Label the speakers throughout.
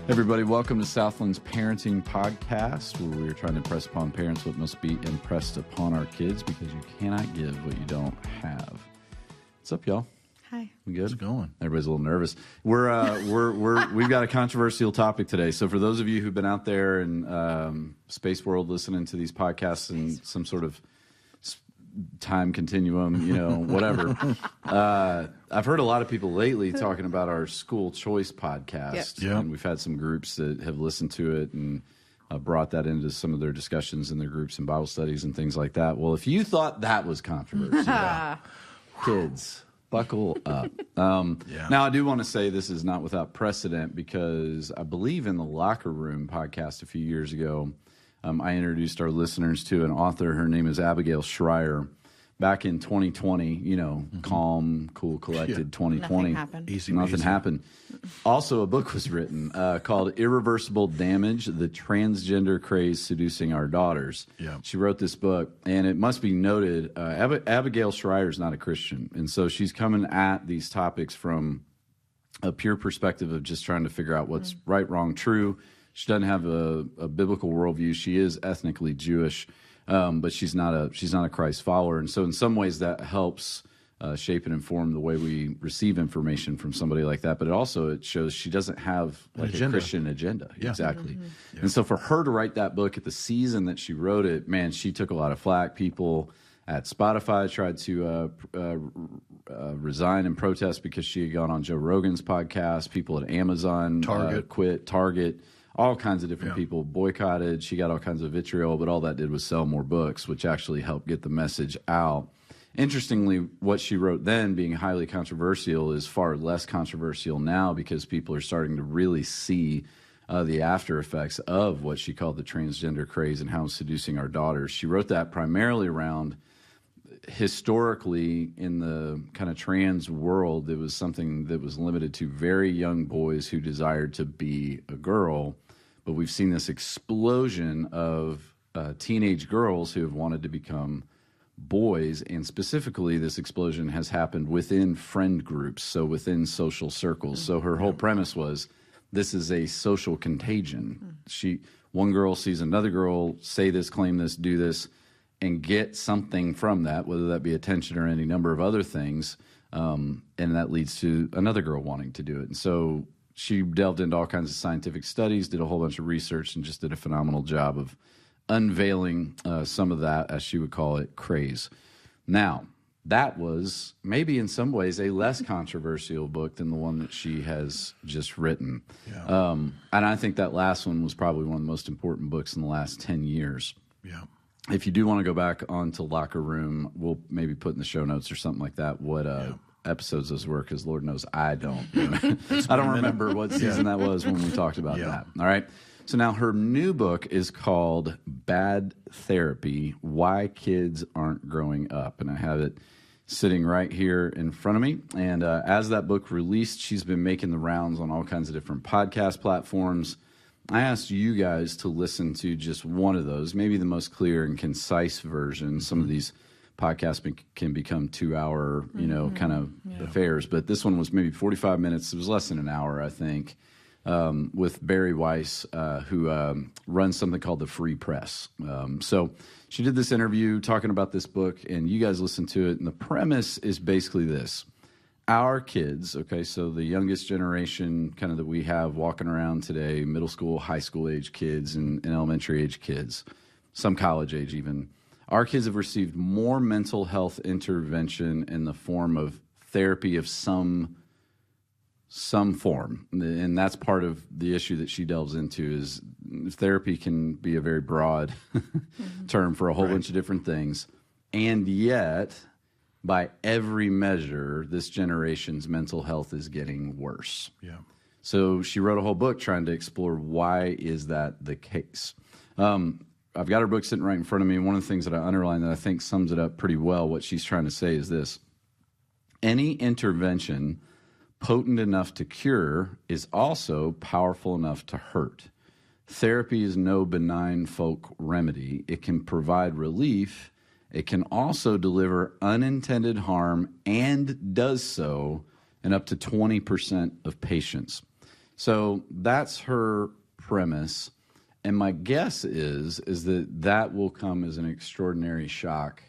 Speaker 1: Everybody, welcome to Southland's Parenting Podcast, where we are trying to impress upon parents what must be impressed upon our kids, because you cannot give what you don't have. What's up, y'all?
Speaker 2: Hi.
Speaker 1: We good?
Speaker 3: How's it going?
Speaker 1: Everybody's a little nervous. We've got a controversial topic today. So for those of you who've been out there in space world listening to these podcasts in some sort of time continuum, whatever. I've heard a lot of people lately talking about our school choice podcast.
Speaker 3: Yep.
Speaker 1: And we've had some groups that have listened to it and brought that into some of their discussions in their groups and Bible studies and things like that. Well, if you thought that was controversial, kids, buckle up. Now, I do want to say this is not without precedent, because I believe in the Locker Room podcast a few years ago, I introduced our listeners to an author. Her name is Abigail Shrier. Back in 2020, calm, cool, collected 2020.
Speaker 2: Nothing happened.
Speaker 1: Nothing happened. Also, a book was written called Irreversible Damage, The Transgender Craze Seducing Our Daughters.
Speaker 3: Yeah.
Speaker 1: She wrote this book, and it must be noted, Abigail Shrier is not a Christian. And so she's coming at these topics from a pure perspective of just trying to figure out what's right, wrong, true. She doesn't have a biblical worldview. She is ethnically Jewish, but she's not a Christ follower. And so in some ways that helps shape and inform the way we receive information from somebody like that. But it shows she doesn't have like a Christian agenda.
Speaker 3: Yeah.
Speaker 1: Exactly.
Speaker 3: Mm-hmm. Yeah.
Speaker 1: And so for her to write that book at the season that she wrote it, man, she took a lot of flack. People at Spotify tried to resign and protest because she had gone on Joe Rogan's podcast. People at Amazon quit. Target. All kinds of different people boycotted. She got all kinds of vitriol, but all that did was sell more books, which actually helped get the message out. Interestingly, what she wrote then, being highly controversial, is far less controversial now, because people are starting to really see the after effects of what she called the transgender craze and how it's seducing our daughters. She wrote that primarily around, historically, in the kind of trans world, it was something that was limited to very young boys who desired to be a girl. But we've seen this explosion of teenage girls who have wanted to become boys, and specifically this explosion has happened within friend groups, so within social circles. So her whole premise was, this is a social contagion. One girl sees another girl say this, claim this, do this, and get something from that, whether that be attention or any number of other things, and that leads to another girl wanting to do it. And so she delved into all kinds of scientific studies, did a whole bunch of research, and just did a phenomenal job of unveiling some of that, as she would call it, craze. Now, that was maybe in some ways a less controversial book than the one that she has just written. Yeah. And I think that last one was probably one of the most important books in the last 10 years.
Speaker 3: Yeah.
Speaker 1: If you do want to go back onto Locker Room, we'll maybe put in the show notes or something like that what episodes those were, because Lord knows I don't. I don't remember what season that was when we talked about that. All right. So now her new book is called Bad Therapy, Why Kids Aren't Growing Up. And I have it sitting right here in front of me. And as that book released, she's been making the rounds on all kinds of different podcast platforms. I asked you guys to listen to just one of those, maybe the most clear and concise version. Some of these podcasts can become 2-hour, kind of affairs. But this one was maybe 45 minutes. It was less than an hour, I think, with Barry Weiss, who runs something called the Free Press. So she did this interview talking about this book, and you guys listened to it. And the premise is basically this. Our kids, okay, so the youngest generation kind of that we have walking around today, middle school, high school age kids and elementary age kids, some college age even, our kids have received more mental health intervention in the form of therapy of some form. And that's part of the issue that she delves into, is therapy can be a very broad term for a whole bunch of different things. And yet, by every measure, this generation's mental health is getting worse.
Speaker 3: Yeah.
Speaker 1: So she wrote a whole book trying to explore why is that the case. I've got her book sitting right in front of me. One of the things that I underlined that I think sums it up pretty well, what she's trying to say is this. Any intervention potent enough to cure is also powerful enough to hurt. Therapy is no benign folk remedy. It can provide relief. It can also deliver unintended harm, and does so in up to 20% of patients. So that's her premise. And my guess is that will come as an extraordinary shock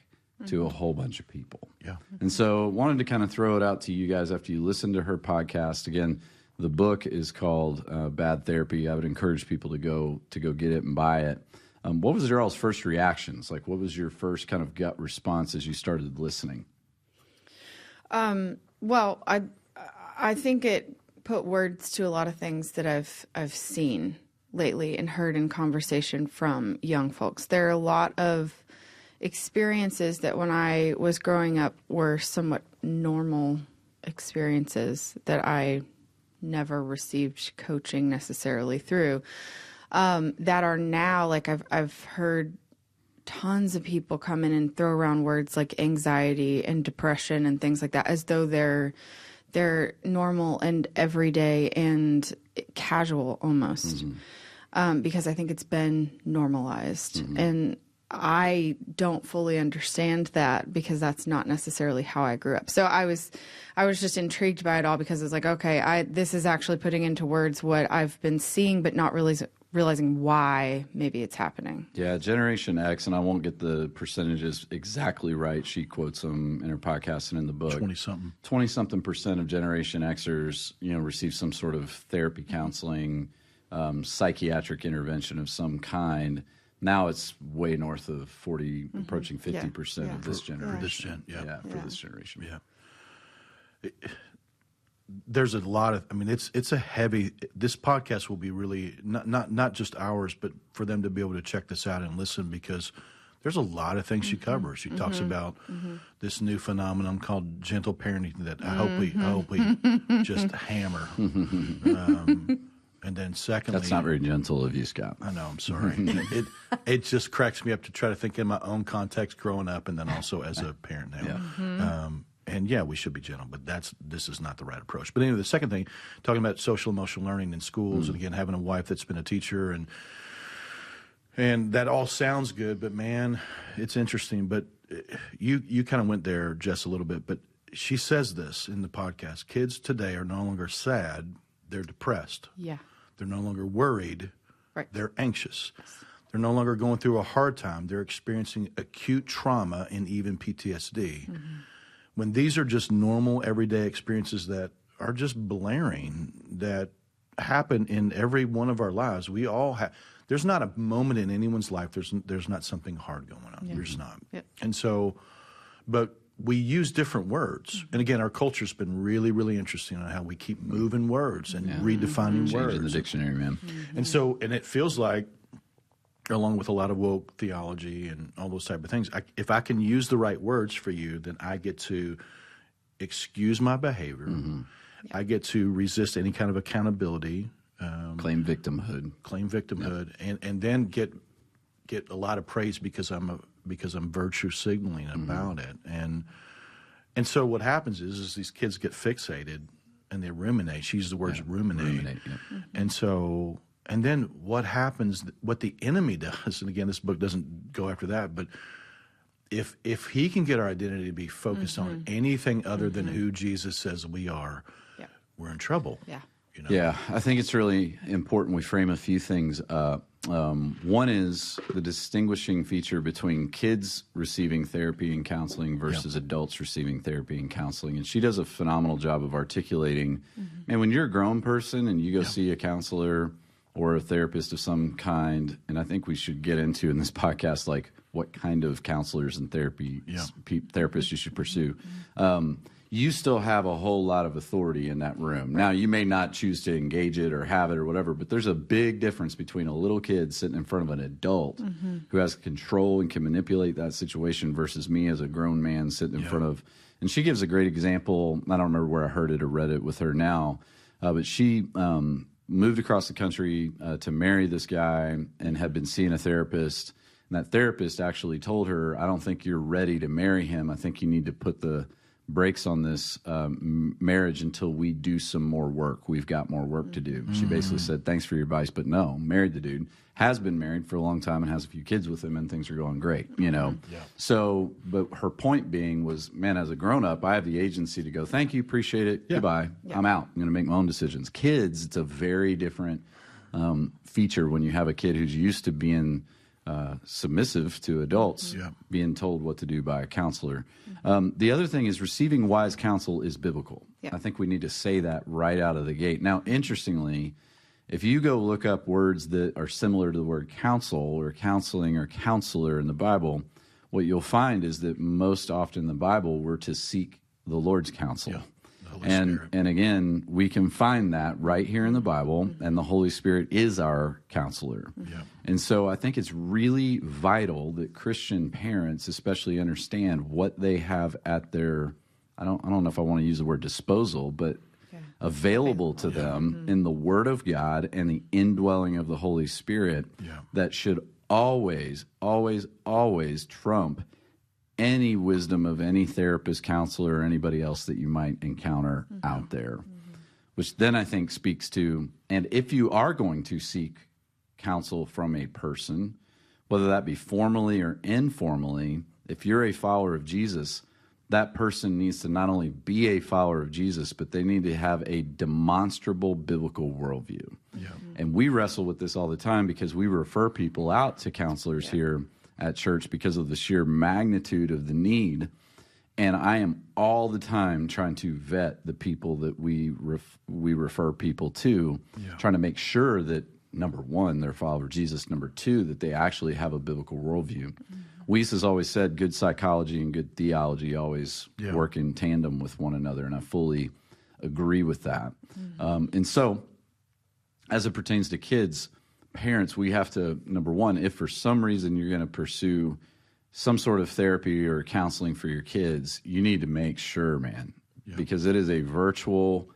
Speaker 1: to a whole bunch of people.
Speaker 2: Yeah.
Speaker 1: And so wanted to kind of throw it out to you guys after you listen to her podcast. Again, the book is called Bad Therapy. I would encourage people to go get it and buy it. What was your all's first reactions? Like, what was your first kind of gut response as you started listening?
Speaker 3: Well, I think it put words to a lot of things that I've seen lately and heard in conversation from young folks. There are a lot of experiences that when I was growing up were somewhat normal experiences that I never received coaching necessarily through, that are now, like I've heard tons of people come in and throw around words like anxiety and depression and things like that as though they're normal and everyday and casual almost. Because I think it's been normalized. And I don't fully understand that because that's not necessarily how I grew up. So I was just intrigued by it all because it's like, okay, this is actually putting into words what I've been seeing, but not realizing why maybe it's happening.
Speaker 1: Yeah, Generation X, and I won't get the percentages exactly right. She quotes them in her podcast and in the book. 20-something% of Generation Xers, receive some sort of therapy, counseling, psychiatric intervention of some kind. Now it's way north of 40, approaching 50% of this generation.
Speaker 2: For this gen,
Speaker 1: for this generation.
Speaker 2: Yeah. There's a lot of, it's a heavy, this podcast will be really, not just ours, but for them to be able to check this out and listen, because there's a lot of things she covers. She talks about this new phenomenon called gentle parenting that I hope we just hammer. And then secondly...
Speaker 1: That's not very gentle of you, Scott.
Speaker 2: I know, I'm sorry. It just cracks me up to try to think in my own context growing up and then also as a parent now.
Speaker 1: Yeah.
Speaker 2: And yeah, we should be gentle, but this is not the right approach. But anyway, the second thing, talking about social emotional learning in schools, and again, having a wife that's been a teacher, and that all sounds good, but man, it's interesting. But you kind of went there, Jess, a little bit, but she says this in the podcast: kids today are no longer sad, they're depressed.
Speaker 3: Yeah.
Speaker 2: They're no longer worried.
Speaker 3: Right.
Speaker 2: They're anxious. They're no longer going through a hard time. They're experiencing acute trauma and even PTSD. When these are just normal, everyday experiences that are just blaring, that happen in every one of our lives, we all have. There's not a moment in anyone's life there's not something hard going on.
Speaker 3: Yeah.
Speaker 2: There's not.
Speaker 3: Yep.
Speaker 2: And so, but we use different words. And again, our culture's been really, really interesting on how we keep moving words and redefining words.
Speaker 1: Changing the dictionary, man.
Speaker 2: And so, and it feels like, along with a lot of woke theology and all those type of things, if I can use the right words for you, then I get to excuse my behavior. I get to resist any kind of accountability.
Speaker 1: Claim victimhood.
Speaker 2: And then get a lot of praise because I'm virtue signaling about it. And so what happens is these kids get fixated and they ruminate. She used the words ruminate. And so, and then what happens, what the enemy does, and again, this book doesn't go after that, but if he can get our identity to be focused on anything other than who Jesus says we are, we're in trouble.
Speaker 3: Yeah.
Speaker 1: Yeah, I think it's really important we frame a few things up. One is the distinguishing feature between kids receiving therapy and counseling versus adults receiving therapy and counseling. And she does a phenomenal job of articulating, man, when you're a grown person and you go see a counselor or a therapist of some kind, and I think we should get into in this podcast, like what kind of counselors and therapists you should pursue. You still have a whole lot of authority in that room. Now, you may not choose to engage it or have it or whatever, but there's a big difference between a little kid sitting in front of an adult who has control and can manipulate that situation versus me as a grown man sitting in front of. And she gives a great example. I don't remember where I heard it or read it with her now, but she moved across the country to marry this guy and had been seeing a therapist. And that therapist actually told her, I don't think you're ready to marry him. I think you need to put the brakes on this marriage until we do some more work. We've got more work to do. She basically said, thanks for your advice, but no, married the dude, has been married for a long time and has a few kids with him, and things are going great, you know? Yeah. So, but her point being was, man, as a grown-up, I have the agency to go, thank you, appreciate it, goodbye, I'm out. I'm going to make my own decisions. Kids, it's a very different feature when you have a kid who's used to being submissive to adults, being told what to do by a counselor. The other thing is receiving wise counsel is biblical. I think we need to say that right out of the gate. Now, interestingly, if you go look up words that are similar to the word counsel or counseling or counselor in the Bible, what you'll find is that most often in the Bible we're to seek the Lord's counsel. And again, we can find that right here in the Bible, and the Holy Spirit is our counselor. And so I think it's really vital that Christian parents especially understand what they have at their, I don't know if I want to use the word disposal, but available to them in the Word of God and the indwelling of the Holy Spirit that should always, always, always trump any wisdom of any therapist, counselor, or anybody else that you might encounter out there. Which then I think speaks to, and if you are going to seek counsel from a person, whether that be formally or informally, if you're a follower of Jesus, that person needs to not only be a follower of Jesus, but they need to have a demonstrable biblical worldview. And we wrestle with this all the time because we refer people out to counselors here at church because of the sheer magnitude of the need. And I am all the time trying to vet the people that we refer people to, trying to make sure that, number one, they're a follower of Jesus. Number two, that they actually have a biblical worldview. Weiss has always said good psychology and good theology always work in tandem with one another, and I fully agree with that. And so, as it pertains to kids, parents, we have to, number one, if for some reason you're going to pursue some sort of therapy or counseling for your kids, you need to make sure, man, because it is a virtual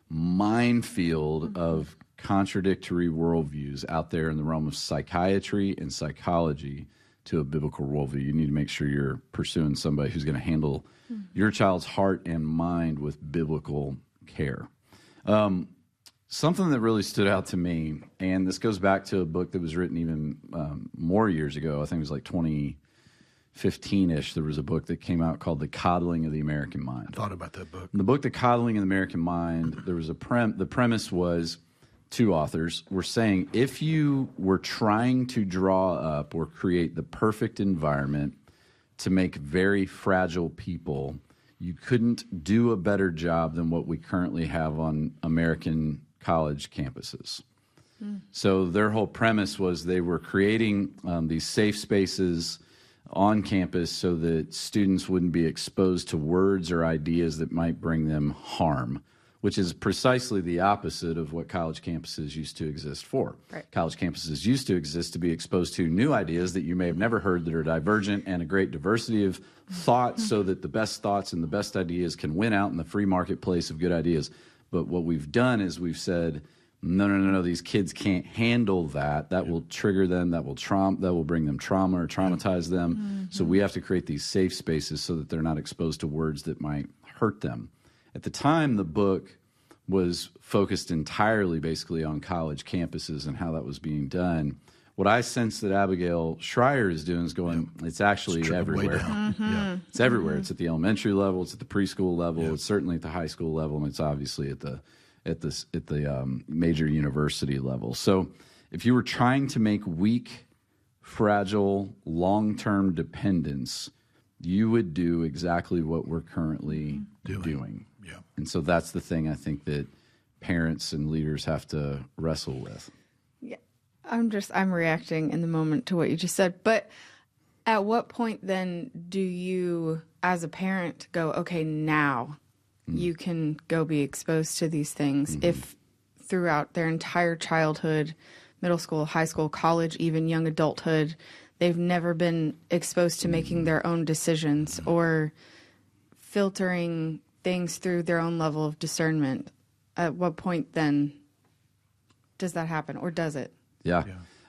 Speaker 1: minefield of contradictory worldviews out there in the realm of psychiatry and psychology to a biblical worldview. You need to make sure you're pursuing somebody who's going to handle your child's heart and mind with biblical care. Something that really stood out to me, and this goes back to a book that was written even more years ago. I think it was like 2015-ish. There was a book that came out called The Coddling of the American Mind.
Speaker 2: I thought about that book.
Speaker 1: The book, The Coddling of the American Mind, there was the premise was two authors were saying if you were trying to draw up or create the perfect environment to make very fragile people, you couldn't do a better job than what we currently have on American college campuses. So their whole premise was they were creating these safe spaces on campus so that students wouldn't be exposed to words or ideas that might bring them harm, which is precisely the opposite of what college campuses used to exist for. College campuses used to exist to be exposed to new ideas that you may have never heard that are divergent and a great diversity of thought so that the best thoughts and the best ideas can win out in the free marketplace of good ideas. But what we've done is we've said, no, these kids can't handle that. That will trigger them. That will bring them trauma or traumatize them. So we have to create these safe spaces so that they're not exposed to words that might hurt them. At the time, the book was focused entirely basically on college campuses and how that was being done. What I sense that Abigail Shrier is doing is going, it's actually everywhere. It's everywhere. It's at the elementary level. It's at the preschool level. It's certainly at the high school level, and it's obviously at the major university level. So if you were trying to make weak, fragile, long-term dependence, you would do exactly what we're currently doing. And so that's the thing I think that parents and leaders have to wrestle with.
Speaker 3: I'm reacting in the moment to what you just said. But at what point then do you, as a parent, go, okay, now you can go be exposed to these things if throughout their entire childhood, middle school, high school, college, even young adulthood, they've never been exposed to making their own decisions or filtering things through their own level of discernment? At what point then does that happen, or does it?
Speaker 1: Yeah.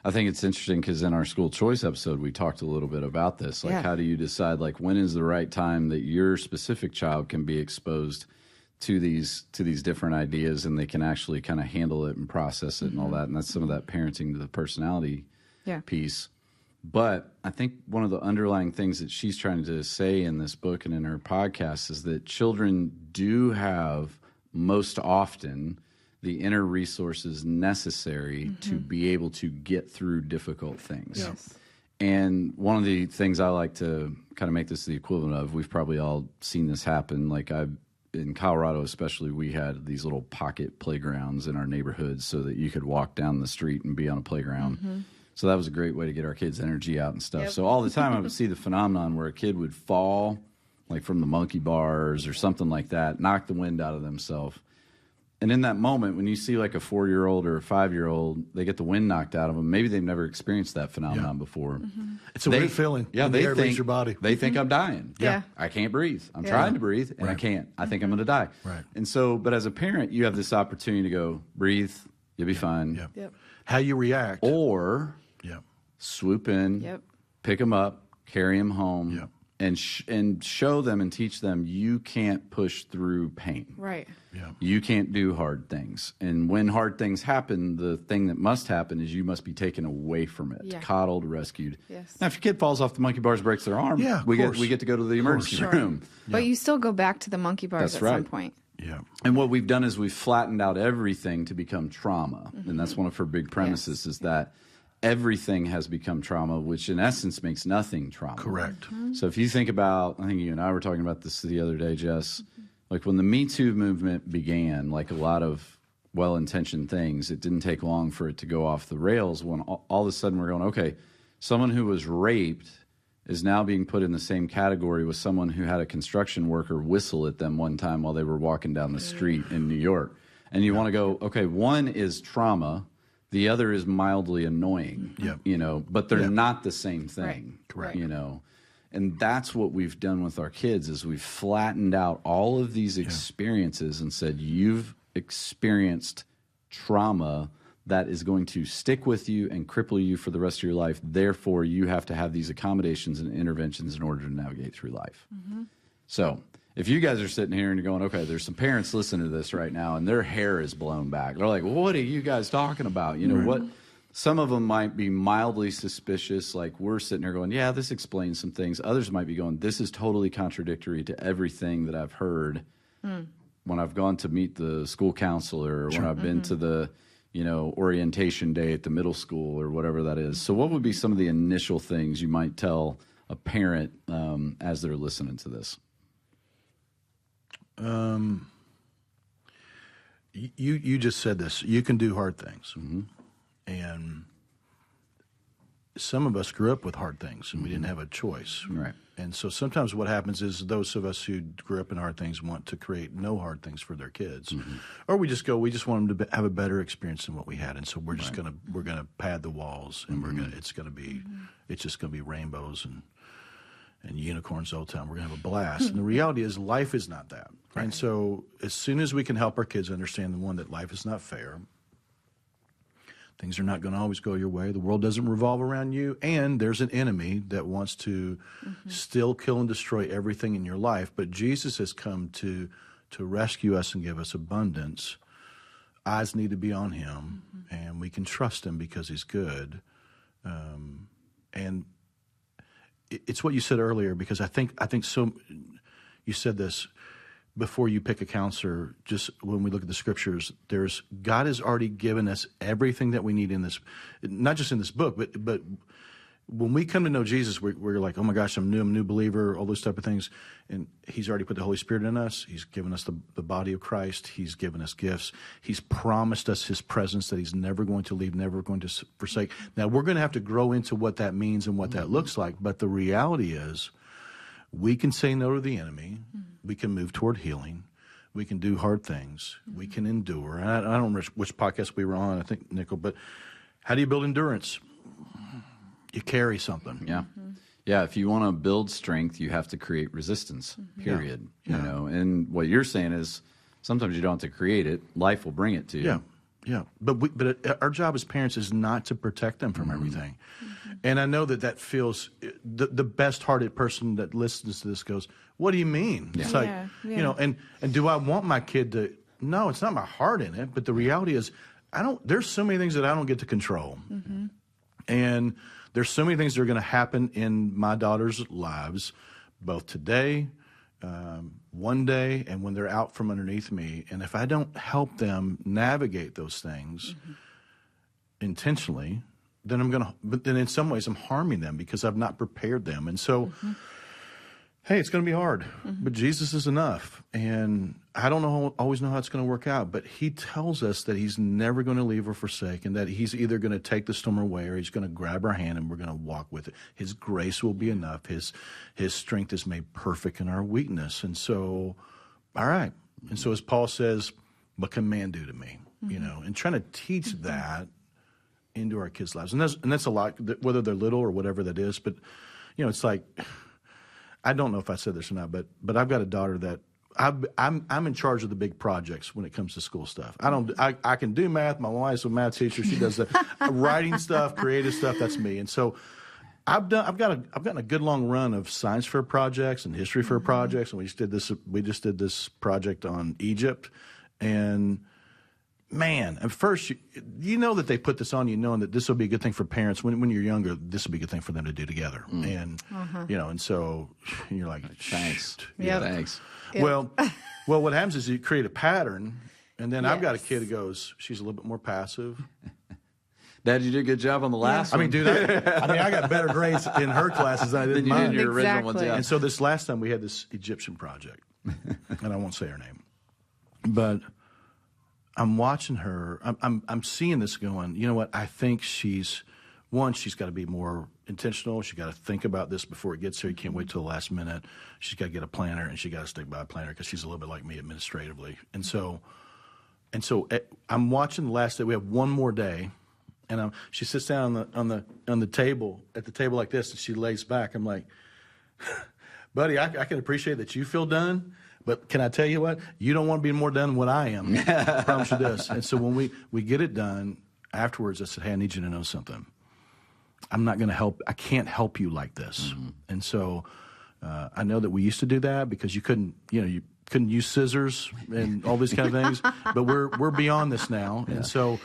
Speaker 1: I think it's interesting because in our school choice episode, we talked a little bit about this. Like, how do you decide, like, when is the right time that your specific child can be exposed to these different ideas and they can actually kind of handle it and process it and all that. And that's some of that parenting to the personality piece. But I think one of the underlying things that she's trying to say in this book and in her podcast is that children do have most often the inner resources necessary to be able to get through difficult things.
Speaker 3: Yes.
Speaker 1: And one of the things I like to kind of make this the equivalent of, we've probably all seen this happen. Like in Colorado especially, we had these little pocket playgrounds in our neighborhoods so that you could walk down the street and be on a playground. So that was a great way to get our kids' energy out and stuff. So all the time I would see the phenomenon where a kid would fall, like from the monkey bars or something like that, knock the wind out of themselves. And in that moment, when you see like a 4-year-old or a 5-year-old, they get the wind knocked out of them. Maybe they've never experienced that phenomenon before.
Speaker 2: It's a weird feeling.
Speaker 1: Yeah, they
Speaker 2: the air
Speaker 1: think
Speaker 2: leaves your body.
Speaker 1: They think I'm dying.
Speaker 3: Yeah.
Speaker 1: I can't breathe. I'm trying to breathe, and I can't. I think I'm going to die.
Speaker 2: Right.
Speaker 1: And so, but as a parent, you have this opportunity to go, breathe. You'll be fine.
Speaker 3: Yep.
Speaker 2: How you react.
Speaker 1: Or swoop in, pick them up, carry them home, and show them and teach them you can't push through pain.
Speaker 3: Right.
Speaker 2: Yeah.
Speaker 1: You can't do hard things. And when hard things happen, the thing that must happen is you must be taken away from it, coddled, rescued.
Speaker 3: Yes.
Speaker 1: Now, if your kid falls off the monkey bars, breaks their arm, we get to go to the emergency room.
Speaker 3: But you still go back to the monkey bars at some point.
Speaker 2: Yeah.
Speaker 1: And what we've done is we've flattened out everything to become trauma. And that's one of her big premises is that everything has become trauma, which in essence makes nothing trauma.
Speaker 2: Correct.
Speaker 1: So if you think about, I think you and I were talking about this the other day, Jess, like when the Me Too movement began, like a lot of well-intentioned things, it didn't take long for it to go off the rails when all of a sudden we're going, okay, someone who was raped is now being put in the same category with someone who had a construction worker whistle at them one time while they were walking down the street in New York. And you want to go, okay, one is trauma, the other is mildly annoying, you know, but they're not the same thing.
Speaker 3: Right.
Speaker 2: Correct.
Speaker 1: You know, and that's what we've done with our kids is we've flattened out all of these experiences and said, you've experienced trauma that is going to stick with you and cripple you for the rest of your life. Therefore, you have to have these accommodations and interventions in order to navigate through life. So if you guys are sitting here and you're going, okay, there's some parents listening to this right now and their hair is blown back. They're like, well, what are you guys talking about? You know, what? Some of them might be mildly suspicious. Like we're sitting here going, yeah, this explains some things. Others might be going, this is totally contradictory to everything that I've heard when I've gone to meet the school counselor or when I've been to the, you know, orientation day at the middle school or whatever that is. So what would be some of the initial things you might tell a parent as they're listening to this?
Speaker 2: You just said this. You can do hard things. And some of us grew up with hard things and we didn't have a choice.
Speaker 1: Right.
Speaker 2: And so sometimes what happens is those of us who grew up in hard things want to create no hard things for their kids. Or we just want them to have a better experience than what we had. And so we're just we're going to pad the walls and it's just going to be rainbows and unicorns all the time. We're going to have a blast. And the reality is life is not that. Right. And so as soon as we can help our kids understand that life is not fair, things are not going to always go your way, the world doesn't revolve around you, and there's an enemy that wants to still kill and destroy everything in your life, but Jesus has come to rescue us and give us abundance. Eyes need to be on him, and we can trust him because he's good. And it's what you said earlier, because I think so. You said this before you pick a counselor. Just when we look at the scriptures, God has already given us everything that we need in this, not just in this book, but when we come to know Jesus, we're like, oh my gosh, I'm a new believer, all those type of things, and he's already put the Holy Spirit in us. He's given us the body of Christ. He's given us gifts. He's promised us his presence, that he's never going to leave, never going to forsake. Now we're going to have to grow into what that means and what that looks like. But the reality is, we can say no to the enemy. We can move toward healing. We can do hard things. We can endure. And I don't remember which podcast we were on, I think, Nickel, but how do you build endurance? You carry something.
Speaker 1: Yeah. Yeah, if you want to build strength, you have to create resistance, period. You know, and what you're saying is sometimes you don't have to create it. Life will bring it to you.
Speaker 2: Yeah, but our job as parents is not to protect them from everything. And I know that feels the best-hearted person that listens to this goes, "What do you mean?" It's like, you know, and do I want my kid to? No, it's not my heart in it. But the reality is, there's so many things that I don't get to control, and there's so many things that are going to happen in my daughter's lives, both today, one day, and when they're out from underneath me. And if I don't help them navigate those things intentionally, then but then in some ways I'm harming them because I've not prepared them. And so, hey, it's going to be hard, but Jesus is enough. And I don't always know how it's going to work out, but he tells us that he's never going to leave or forsake, and that he's either going to take the storm away or he's going to grab our hand and we're going to walk with it. His grace will be enough. His strength is made perfect in our weakness. And so, all right. And so as Paul says, what can man do to me? You know, and trying to teach that into our kids' lives. And that's a lot, whether they're little or whatever that is. But, you know, it's like, I don't know if I said this or not, but I've got a daughter that I'm in charge of the big projects when it comes to school stuff. I can do math. My wife's a math teacher. She does the writing stuff, creative stuff. That's me. And so I've gotten a good long run of science fair projects and history fair projects. And we just did this project on Egypt. And man, at first, you know that they put this on you knowing that this will be a good thing for parents. When you're younger, this will be a good thing for them to do together. And, you know, and so you're like,
Speaker 1: thanks.
Speaker 3: Yep.
Speaker 1: Thanks.
Speaker 3: Yep.
Speaker 2: Well, what happens is you create a pattern, and then I've got a kid who goes, she's a little bit more passive.
Speaker 1: Dad, you did a good job on the last one.
Speaker 2: I mean, dude, I got better grades in her classes than I did in mine.
Speaker 1: Than you did in your original ones, yeah.
Speaker 2: And so this last time we had this Egyptian project, and I won't say her name, but I'm watching her. I'm seeing this going, you know what? I think she's got to be more intentional. She's got to think about this before it gets here. You can't wait till the last minute. She's got to get a planner, and she got to stick by a planner because she's a little bit like me administratively. And so I'm watching the last day. We have one more day, and she sits down on the table at the table like this, and she lays back. I'm like, buddy, I can appreciate that you feel done. But can I tell you what? You don't want to be more done than what I am. I promise you this. And so when we get it done, afterwards I said, hey, I need you to know something. I'm not going to help. I can't help you like this. And so I know that we used to do that because you couldn't use scissors and all these kind of things. But we're beyond this now. Yeah. And so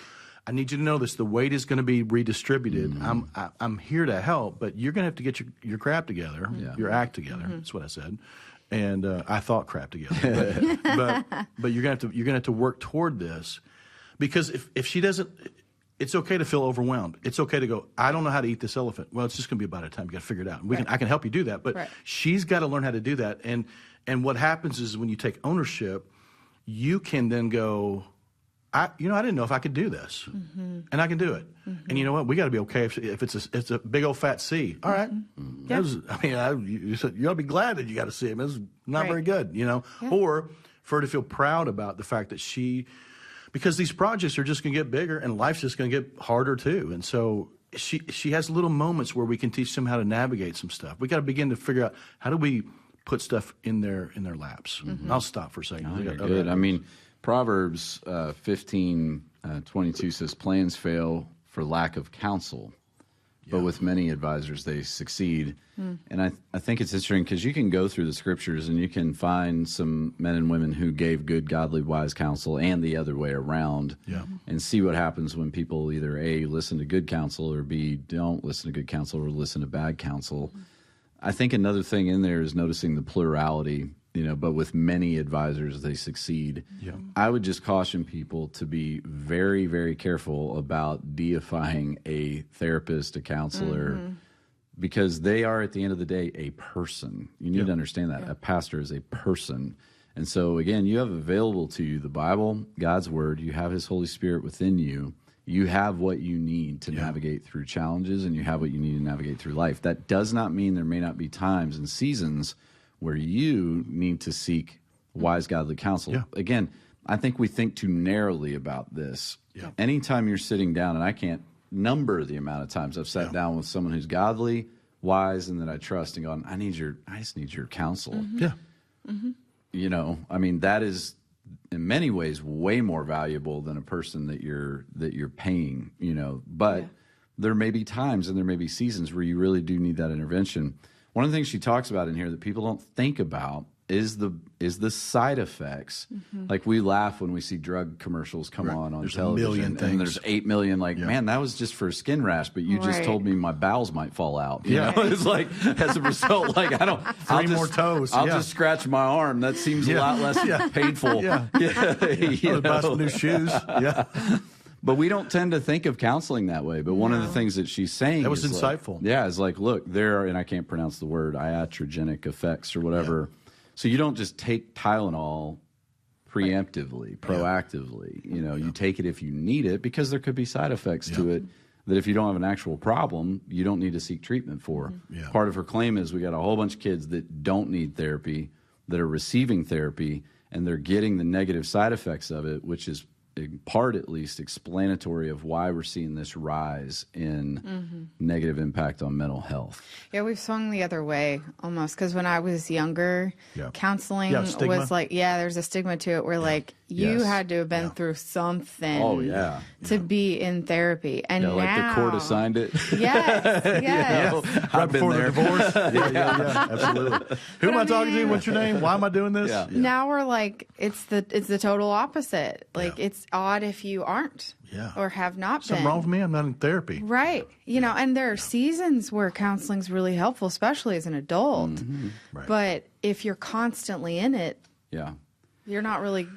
Speaker 2: I need you to know this. The weight is going to be redistributed. I'm here to help, but you're going to have to get your crap together, your act together. That's what I said. And I thought crap together, but you're gonna have to work toward this, because if she doesn't, it's okay to feel overwhelmed. It's okay to go, I don't know how to eat this elephant. Well, it's just gonna be about a time. You got to figure it out. I can help you do that, but she's got to learn how to do that. And what happens is when you take ownership, you can then go, I didn't know if I could do this, and I can do it. And you know what? We got to be okay if it's a big old fat C. All right. You ought to be glad that you got a C. I mean, it's not very good, you know. Yeah. Or for her to feel proud about the fact that because these projects are just going to get bigger, and life's just going to get harder too. And so she has little moments where we can teach them how to navigate some stuff. We got to begin to figure out, how do we put stuff in their laps. I'll stop for a second.
Speaker 1: No, good. I mean, Proverbs 15:22 says, plans fail for lack of counsel, but with many advisors they succeed. And I think it's interesting because you can go through the scriptures and you can find some men and women who gave good, godly, wise counsel, and the other way around, and see what happens when people either A, listen to good counsel, or B, don't listen to good counsel or listen to bad counsel. I think another thing in there is noticing the plurality. But with many advisors, they succeed. Yeah. I would just caution people to be very, very careful about deifying a therapist, a counselor, because they are, at the end of the day, a person. You need to understand that. A pastor is a person. And so, again, you have available to you the Bible, God's Word. You have His Holy Spirit within you. You have what you need to navigate through challenges, and you have what you need to navigate through life. That does not mean there may not be times and seasons where you need to seek wise, godly counsel. Yeah. Again, I think we think too narrowly about this. Yeah. Anytime you're sitting down, and I can't number the amount of times I've sat down with someone who's godly, wise, and that I trust, and gone, I just need your counsel. Yeah. I mean, that is in many ways way more valuable than a person that you're paying, but there may be times and there may be seasons where you really do need that intervention. One of the things she talks about in here that people don't think about is the side effects. Like, we laugh when we see drug commercials come on
Speaker 2: there's
Speaker 1: television,
Speaker 2: 1 million things.
Speaker 1: and there's 8 million. Like, man, that was just for a skin rash, but you just told me my bowels might fall out. You know? It's like, as a result, like, I don't.
Speaker 2: Three more toes.
Speaker 1: I'll just scratch my arm. That seems a lot less painful.
Speaker 2: Buy some new shoes.
Speaker 1: But we don't tend to think of counseling that way. But one of the things that she's saying
Speaker 2: that was insightful.
Speaker 1: Is like, look, there are, and I can't pronounce the word, iatrogenic effects or whatever. So you don't just take Tylenol preemptively, proactively. You take it if you need it, because there could be side effects to it that if you don't have an actual problem, you don't need to seek treatment for. Part of her claim is we got a whole bunch of kids that don't need therapy, that are receiving therapy, and they're getting the negative side effects of it, which is in part at least explanatory of why we're seeing this rise in negative impact on mental health.
Speaker 3: Yeah, we've swung the other way almost, because when I was younger, counseling was like, there's a stigma to it where like you had to have been through something to be in therapy. And now,
Speaker 1: like the court assigned it.
Speaker 3: Yes.
Speaker 2: Right before the divorce. Absolutely. Who am I talking to? What's your name? Why am I doing this?
Speaker 3: Now we're like, it's the total opposite. Like, it's odd if you aren't or have not been.
Speaker 2: Something wrong with me? I'm not in therapy.
Speaker 3: Right. And there are seasons where counseling's really helpful, especially as an adult.
Speaker 2: Right.
Speaker 3: But if you're constantly in it, you're not really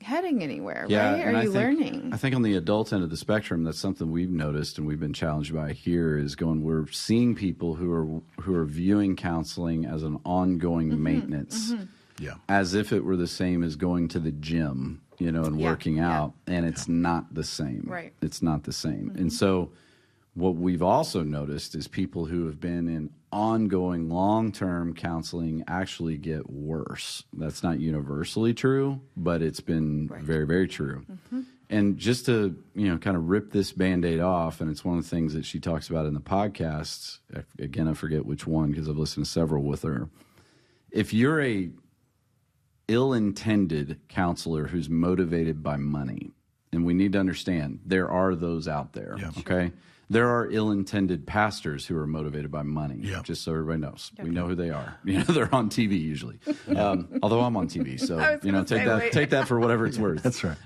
Speaker 3: heading anywhere, right? Are you learning?
Speaker 1: I think on the adult end of the spectrum, that's something we've noticed and we've been challenged by here is we're seeing people who are viewing counseling as an ongoing maintenance, as if it were the same as going to the gym, and working out, and it's not the same.
Speaker 3: Right.
Speaker 1: It's not the same. And so what we've also noticed is people who have been in ongoing long-term counseling actually get worse. That's not universally true, but it's been very, very true. And just to, kind of rip this Band-Aid off, and it's one of the things that she talks about in the podcast, again, I forget which one because I've listened to several with her. If you're a ill-intended counselor who's motivated by money, and we need to understand there are those out there, okay? There are ill-intended pastors who are motivated by money, just so everybody knows. We know who they are. They're on TV usually. Although I'm on TV, so take that for whatever it's worth.
Speaker 2: That's right.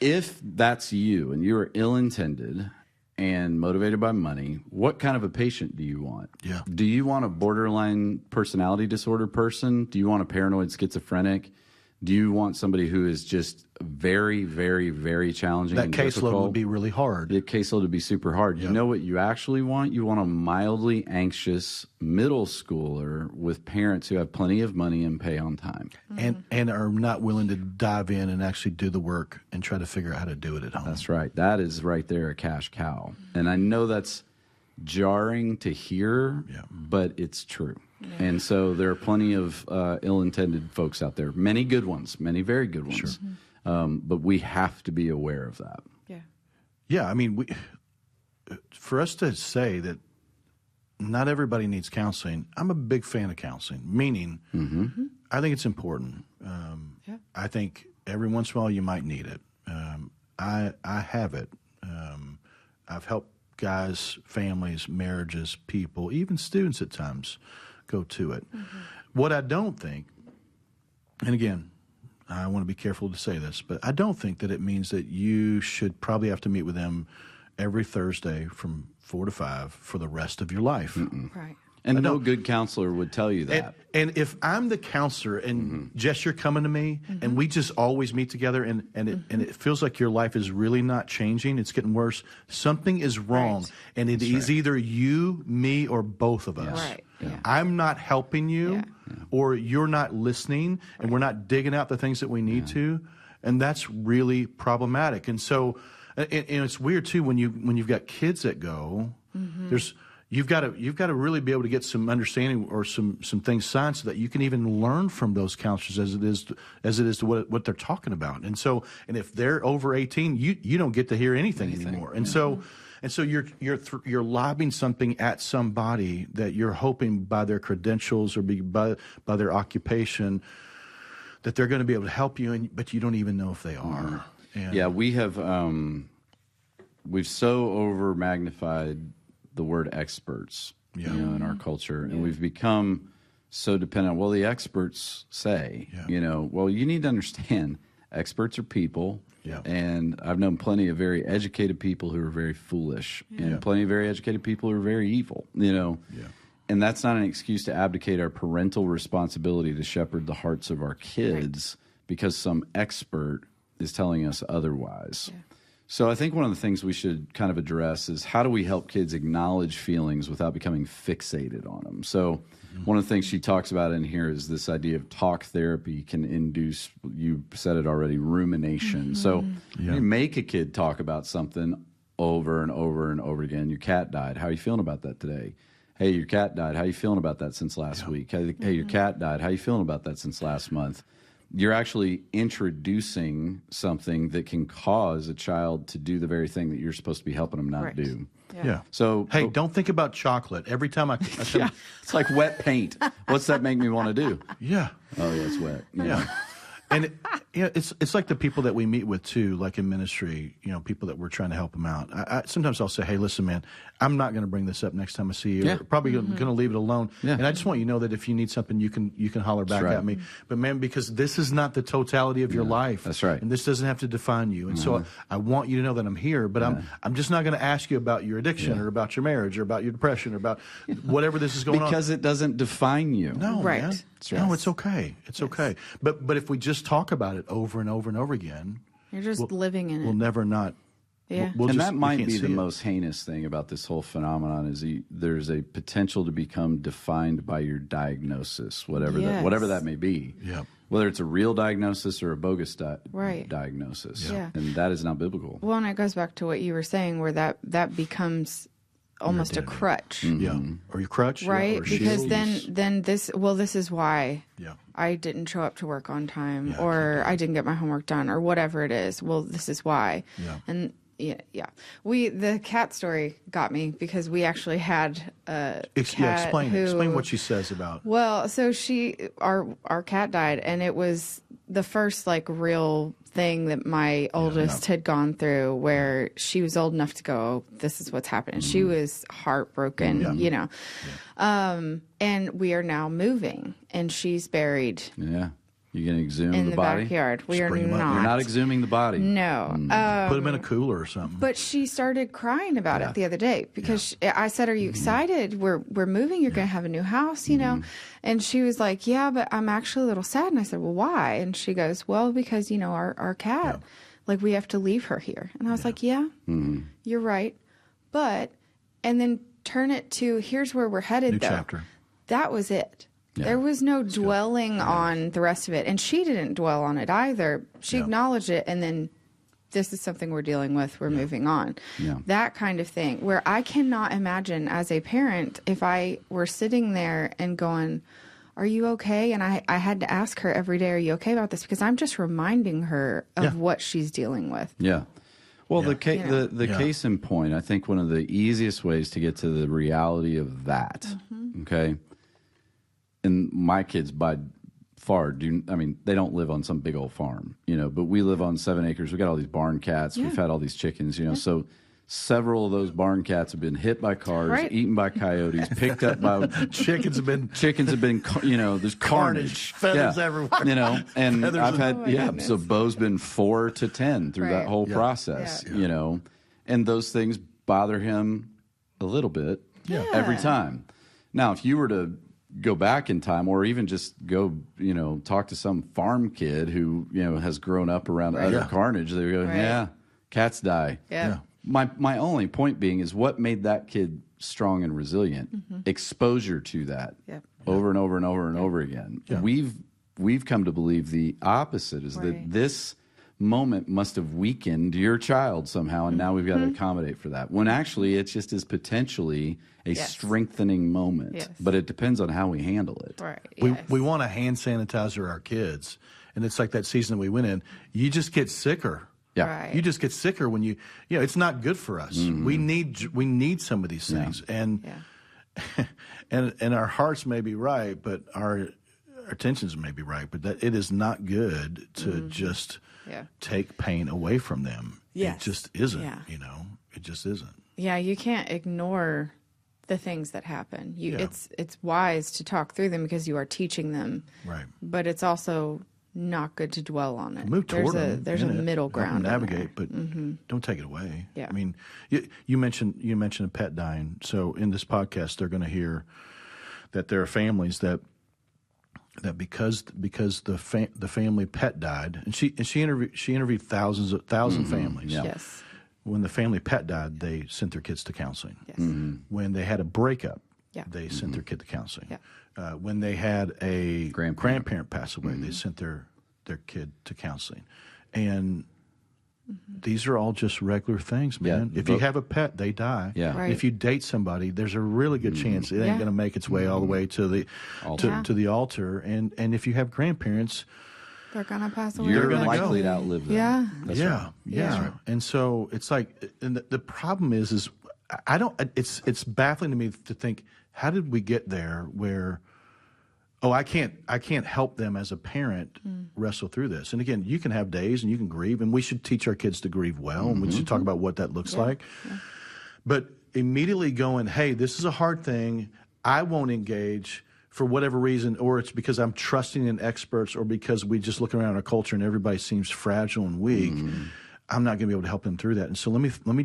Speaker 1: If that's you and you're ill-intended and motivated by money, what kind of a patient do you want? Do you want a borderline personality disorder person? Do you want a paranoid schizophrenic? Do you want somebody who is just very, very, very challenging?
Speaker 2: That caseload would be really hard.
Speaker 1: The caseload would be super hard. You know what you actually want? You want a mildly anxious middle schooler with parents who have plenty of money and pay on time.
Speaker 2: And are not willing to dive in and actually do the work and try to figure out how to do it at home.
Speaker 1: That's right. That is right there a cash cow. And I know that's jarring to hear, but it's true. And so there are plenty of ill-intended folks out there, many good ones, many very good ones. But we have to be aware of that.
Speaker 2: Yeah, I mean, for us to say that not everybody needs counseling, I'm a big fan of counseling, meaning I think it's important. I think every once in a while you might need it. I have it. I've helped guys, families, marriages, people, even students at times go to it. What I don't think, and again, I want to be careful to say this, but I don't think that it means that you should probably have to meet with them every Thursday from 4 to 5 for the rest of your life.
Speaker 3: Right.
Speaker 1: And no good counselor would tell you that.
Speaker 2: And if I'm the counselor and Jess, you're coming to me and we just always meet together and it feels like your life is really not changing, it's getting worse, something is wrong. And it is either you, me, or both of us.
Speaker 3: Right. Yeah.
Speaker 2: I'm not helping you or you're not listening and we're not digging out the things that we need to. And that's really problematic. And so, and it's weird too, when you've got kids that go, You've got to really be able to get some understanding or some things signed so that you can even learn from those counselors as it is to what they're talking about. And so, and if they're over 18, you don't get to hear anything anymore. And so you're lobbing something at somebody that you're hoping by their credentials or by their occupation that they're going to be able to help you, but you don't even know if they are. And
Speaker 1: Yeah, we have we've so over magnified the word experts, in our culture, and we've become so dependent. Well, the experts say, well, you need to understand, experts are people.
Speaker 2: Yeah.
Speaker 1: And I've known plenty of very educated people who are very foolish, and plenty of very educated people who are very evil. And that's not an excuse to abdicate our parental responsibility to shepherd the hearts of our kids because some expert is telling us otherwise. Yeah. So I think one of the things we should kind of address is how do we help kids acknowledge feelings without becoming fixated on them? So one of the things she talks about in here is this idea of talk therapy can induce, you said it already, rumination. So you make a kid talk about something over and over and over again. Your cat died. How are you feeling about that today? Hey, your cat died. How are you feeling about that since last week? Hey, your cat died. How are you feeling about that since last month? You're actually introducing something that can cause a child to do the very thing that you're supposed to be helping them not do.
Speaker 2: Yeah.
Speaker 1: So,
Speaker 2: hey, don't think about chocolate. Every time I
Speaker 1: it's like wet paint. What's that make me want to do?
Speaker 2: Yeah.
Speaker 1: Oh, yeah, it's wet.
Speaker 2: Yeah. And it's like the people that we meet with too, like in ministry, people that we're trying to help them out. Sometimes I'll say, hey, listen, man, I'm not going to bring this up next time I see you. Probably going to leave it alone. Yeah. And I just want you to know that if you need something, you can holler back at me. But man, because this is not the totality of your life.
Speaker 1: That's right.
Speaker 2: And this doesn't have to define you. And so I want you to know that I'm here, but I'm just not going to ask you about your addiction or about your marriage or about your depression or about whatever this is going on.
Speaker 1: Because it doesn't define you.
Speaker 2: No, man. No, it's okay. It's okay. But if we just talk about it over and over and over again,
Speaker 3: you're just living in it.
Speaker 2: We'll never not.
Speaker 3: Yeah.
Speaker 1: And that might be the most heinous thing about this whole phenomenon is there's a potential to become defined by your diagnosis, whatever that may be.
Speaker 2: Yeah.
Speaker 1: Whether it's a real diagnosis or a bogus diagnosis.
Speaker 3: Yeah.
Speaker 1: And that is not biblical.
Speaker 3: Well, and it goes back to what you were saying where that becomes almost a crutch.
Speaker 2: Yeah. Or your crutch.
Speaker 3: Right?
Speaker 2: Or
Speaker 3: because then this is why
Speaker 2: Yeah.
Speaker 3: I didn't show up to work on time or I didn't get my homework done or whatever it is. Well, this is why.
Speaker 2: Yeah.
Speaker 3: And the cat story got me because we actually had a cat
Speaker 2: explain what she says about.
Speaker 3: Well, so our cat died, and it was the first real thing that my oldest had gone through where she was old enough to go, this is what's happening. She was heartbroken, and we are now moving, and she's buried.
Speaker 1: Yeah. You can exhume
Speaker 3: in
Speaker 1: the body?
Speaker 3: Backyard. We are not.
Speaker 1: You're not exhuming the body.
Speaker 3: No.
Speaker 2: Put them in a cooler or something.
Speaker 3: But she started crying about it the other day because I said, "Are you excited? We're moving. You're going to have a new house, you know." And she was like, "Yeah, but I'm actually a little sad." And I said, "Well, why?" And she goes, "Well, because our cat, we have to leave her here." And I was like, "Yeah, you're right." But and then turn it to here's where we're headed.
Speaker 2: New chapter.
Speaker 3: That was it. Yeah. There was no dwelling on the rest of it. And she didn't dwell on it either. She acknowledged it, and then this is something we're dealing with. We're moving on. Yeah. That kind of thing, where I cannot imagine as a parent if I were sitting there and going, are you okay? And I had to ask her every day, are you okay about this? Because I'm just reminding her of what she's dealing with.
Speaker 1: Yeah. Well, the case in point, I think one of the easiest ways to get to the reality of that, okay, and my kids by far they don't live on some big old farm, but we live on 7 acres. We got all these barn cats. We've had all these chickens, so several of those barn cats have been hit by cars, eaten by coyotes, picked up by
Speaker 2: chickens have been,
Speaker 1: there's carnage,
Speaker 2: feathers everywhere,
Speaker 1: and
Speaker 2: feathers
Speaker 1: I've had, so Bo's been 4 to 10 through that whole process, and those things bother him a little bit every time. Now, if you were to go back in time or even just go, talk to some farm kid who, has grown up around other carnage, they go, cats die.
Speaker 3: Yeah.
Speaker 1: My only point being is what made that kid strong and resilient? Exposure to that over and over and over and over again. Yeah. We've come to believe the opposite is that this moment must have weakened your child somehow, and now we've got to accommodate for that. When actually it just is potentially a strengthening moment, but it depends on how we handle it.
Speaker 3: Right.
Speaker 2: We want to hand sanitizer our kids, and it's like that season we went in. You just get sicker.
Speaker 1: Yeah,
Speaker 3: right.
Speaker 2: You just get sicker when it's not good for us. We need some of these things, and our hearts may be right, but our our intentions may be right, but that it is not good to just take pain away from them.
Speaker 3: Yes.
Speaker 2: It just isn't,
Speaker 3: Yeah.
Speaker 2: it just isn't.
Speaker 3: Yeah, you can't ignore the things that happen. It's wise to talk through them because you are teaching them.
Speaker 2: Right.
Speaker 3: But it's also not good to dwell on it.
Speaker 2: Move toward them.
Speaker 3: There's a middle ground.
Speaker 2: Navigate, but don't take it away.
Speaker 3: Yeah.
Speaker 2: I mean, you mentioned a pet dying. So in this podcast, they're going to hear that there are families that because the family pet died, and she interviewed thousand families.
Speaker 1: Yeah.
Speaker 3: Yes.
Speaker 2: When the family pet died, they sent their kids to counseling.
Speaker 3: Yes.
Speaker 2: When they had a breakup,
Speaker 3: Yeah.
Speaker 2: they sent their kid to counseling.
Speaker 3: Yeah.
Speaker 2: When they had a
Speaker 1: Grandparent.
Speaker 2: grandparent pass away, they sent their kid to counseling. And these are all just regular things, man.
Speaker 1: Yeah.
Speaker 2: If you have a pet, they die.
Speaker 1: Yeah.
Speaker 3: Right.
Speaker 2: If you date somebody, there's a really good chance it ain't
Speaker 3: Yeah.
Speaker 2: going to make its way all the way to the
Speaker 1: Altar.
Speaker 2: to the altar. And if you have grandparents,
Speaker 3: They're gonna pass away.
Speaker 1: You're
Speaker 2: gonna
Speaker 1: likely
Speaker 2: go.
Speaker 1: to outlive them.
Speaker 3: Yeah.
Speaker 1: That's
Speaker 2: yeah,
Speaker 1: right.
Speaker 2: yeah.
Speaker 3: That's right.
Speaker 2: And so it's like, and the problem is I don't. It's baffling to me to think, how did we get there? Where, I can't help them as a parent wrestle through this. And again, you can have days and you can grieve, and we should teach our kids to grieve well, and we should talk about what that looks like. Yeah. But immediately going, hey, this is a hard thing. I won't engage for whatever reason, or it's because I'm trusting in experts, or because we just look around our culture and everybody seems fragile and weak. I'm not going to be able to help them through that. And so let me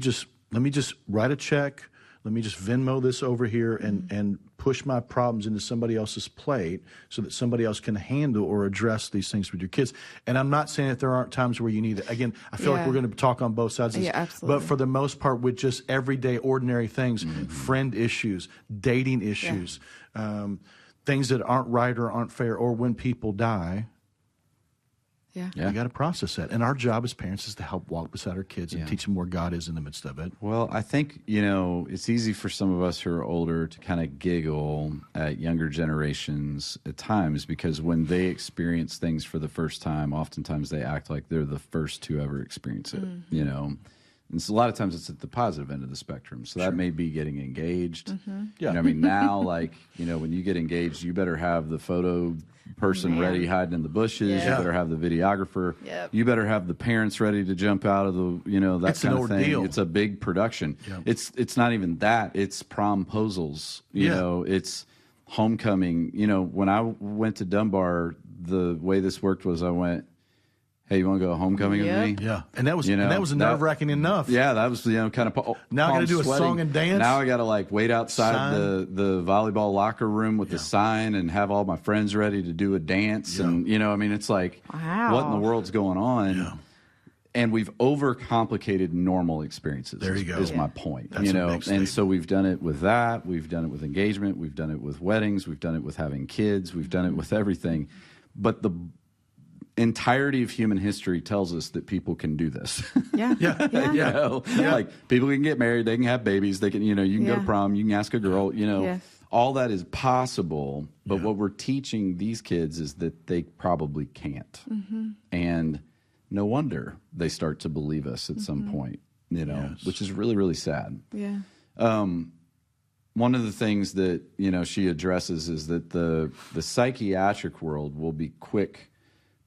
Speaker 2: just write a check. Let me just Venmo this over here and push my problems into somebody else's plate so that somebody else can handle or address these things with your kids. And I'm not saying that there aren't times where you need it. Again, I feel like we're going to talk on both sides of this.
Speaker 3: Yeah, absolutely.
Speaker 2: But for the most part, with just everyday, ordinary things, friend issues, dating issues, things that aren't right or aren't fair, or when people die, you got to process that. And our job as parents is to help walk beside our kids and teach them where God is in the midst of it.
Speaker 1: Well, I think, it's easy for some of us who are older to kind of giggle at younger generations at times, because when they experience things for the first time, oftentimes they act like they're the first to ever experience it, And so a lot of times it's at the positive end of the spectrum. So that may be getting engaged.
Speaker 2: Yeah.
Speaker 1: Now, when you get engaged, you better have the photo person ready hiding in the bushes.
Speaker 3: Yeah.
Speaker 1: You better have the videographer.
Speaker 3: Yep.
Speaker 1: You better have the parents ready to jump out of the, that
Speaker 2: It's
Speaker 1: kind
Speaker 2: an
Speaker 1: of
Speaker 2: ordeal.
Speaker 1: thing. It's a big production.
Speaker 2: Yep.
Speaker 1: It's not even that. It's promposals. It's homecoming. When I went to Dunbar, the way this worked was I went, hey, you want to go homecoming with me?
Speaker 2: Yeah, and that was nerve-wracking enough.
Speaker 1: Yeah, that was kind of.
Speaker 2: Now I got to do a song and dance.
Speaker 1: Now I got to wait outside
Speaker 2: Sign.
Speaker 1: the volleyball locker room with the sign and have all my friends ready to do a dance, and it's like,
Speaker 3: wow,
Speaker 1: what in the world's going on?
Speaker 2: Yeah.
Speaker 1: And we've overcomplicated normal experiences.
Speaker 2: There you go.
Speaker 1: Is my point.
Speaker 2: That's a big
Speaker 1: And
Speaker 2: statement.
Speaker 1: so we've done it with that. We've done it with engagement. We've done it with weddings. We've done it with having kids. We've done it with everything. But the entirety of human history tells us that people can do this.
Speaker 3: Yeah.
Speaker 1: Like people can get married, they can have babies, they can, you can go to prom, you can ask a girl,
Speaker 3: Yes.
Speaker 1: all that is possible. But what we're teaching these kids is that they probably can't. And no wonder they start to believe us at some point, which is really, really sad.
Speaker 3: Yeah.
Speaker 1: One of the things that, she addresses is that the psychiatric world will be quick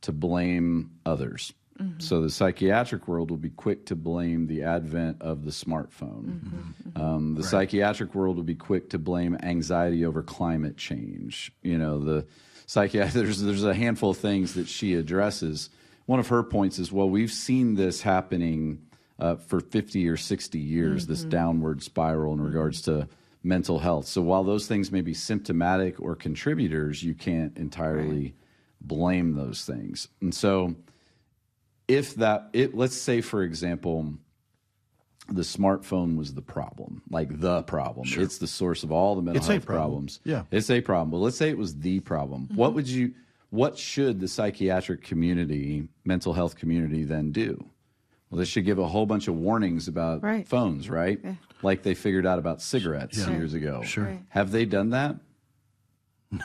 Speaker 1: to blame others. So the psychiatric world will be quick to blame the advent of the smartphone. The psychiatric world will be quick to blame anxiety over climate change. The there's a handful of things that she addresses. One of her points is, well, we've seen this happening for 50 or 60 years, this downward spiral in regards to mental health. So while those things may be symptomatic or contributors, you can't entirely blame those things. And so let's say, for example, the smartphone was the problem, the problem.
Speaker 2: Sure.
Speaker 1: It's the source of all the mental health problems.
Speaker 2: Yeah.
Speaker 1: It's a problem. But let's say it was the problem. What should the psychiatric community, mental health community then do? Well, they should give a whole bunch of warnings about phones, right? Yeah. Like they figured out about cigarettes years ago.
Speaker 2: Sure.
Speaker 3: Right.
Speaker 1: Have they done that?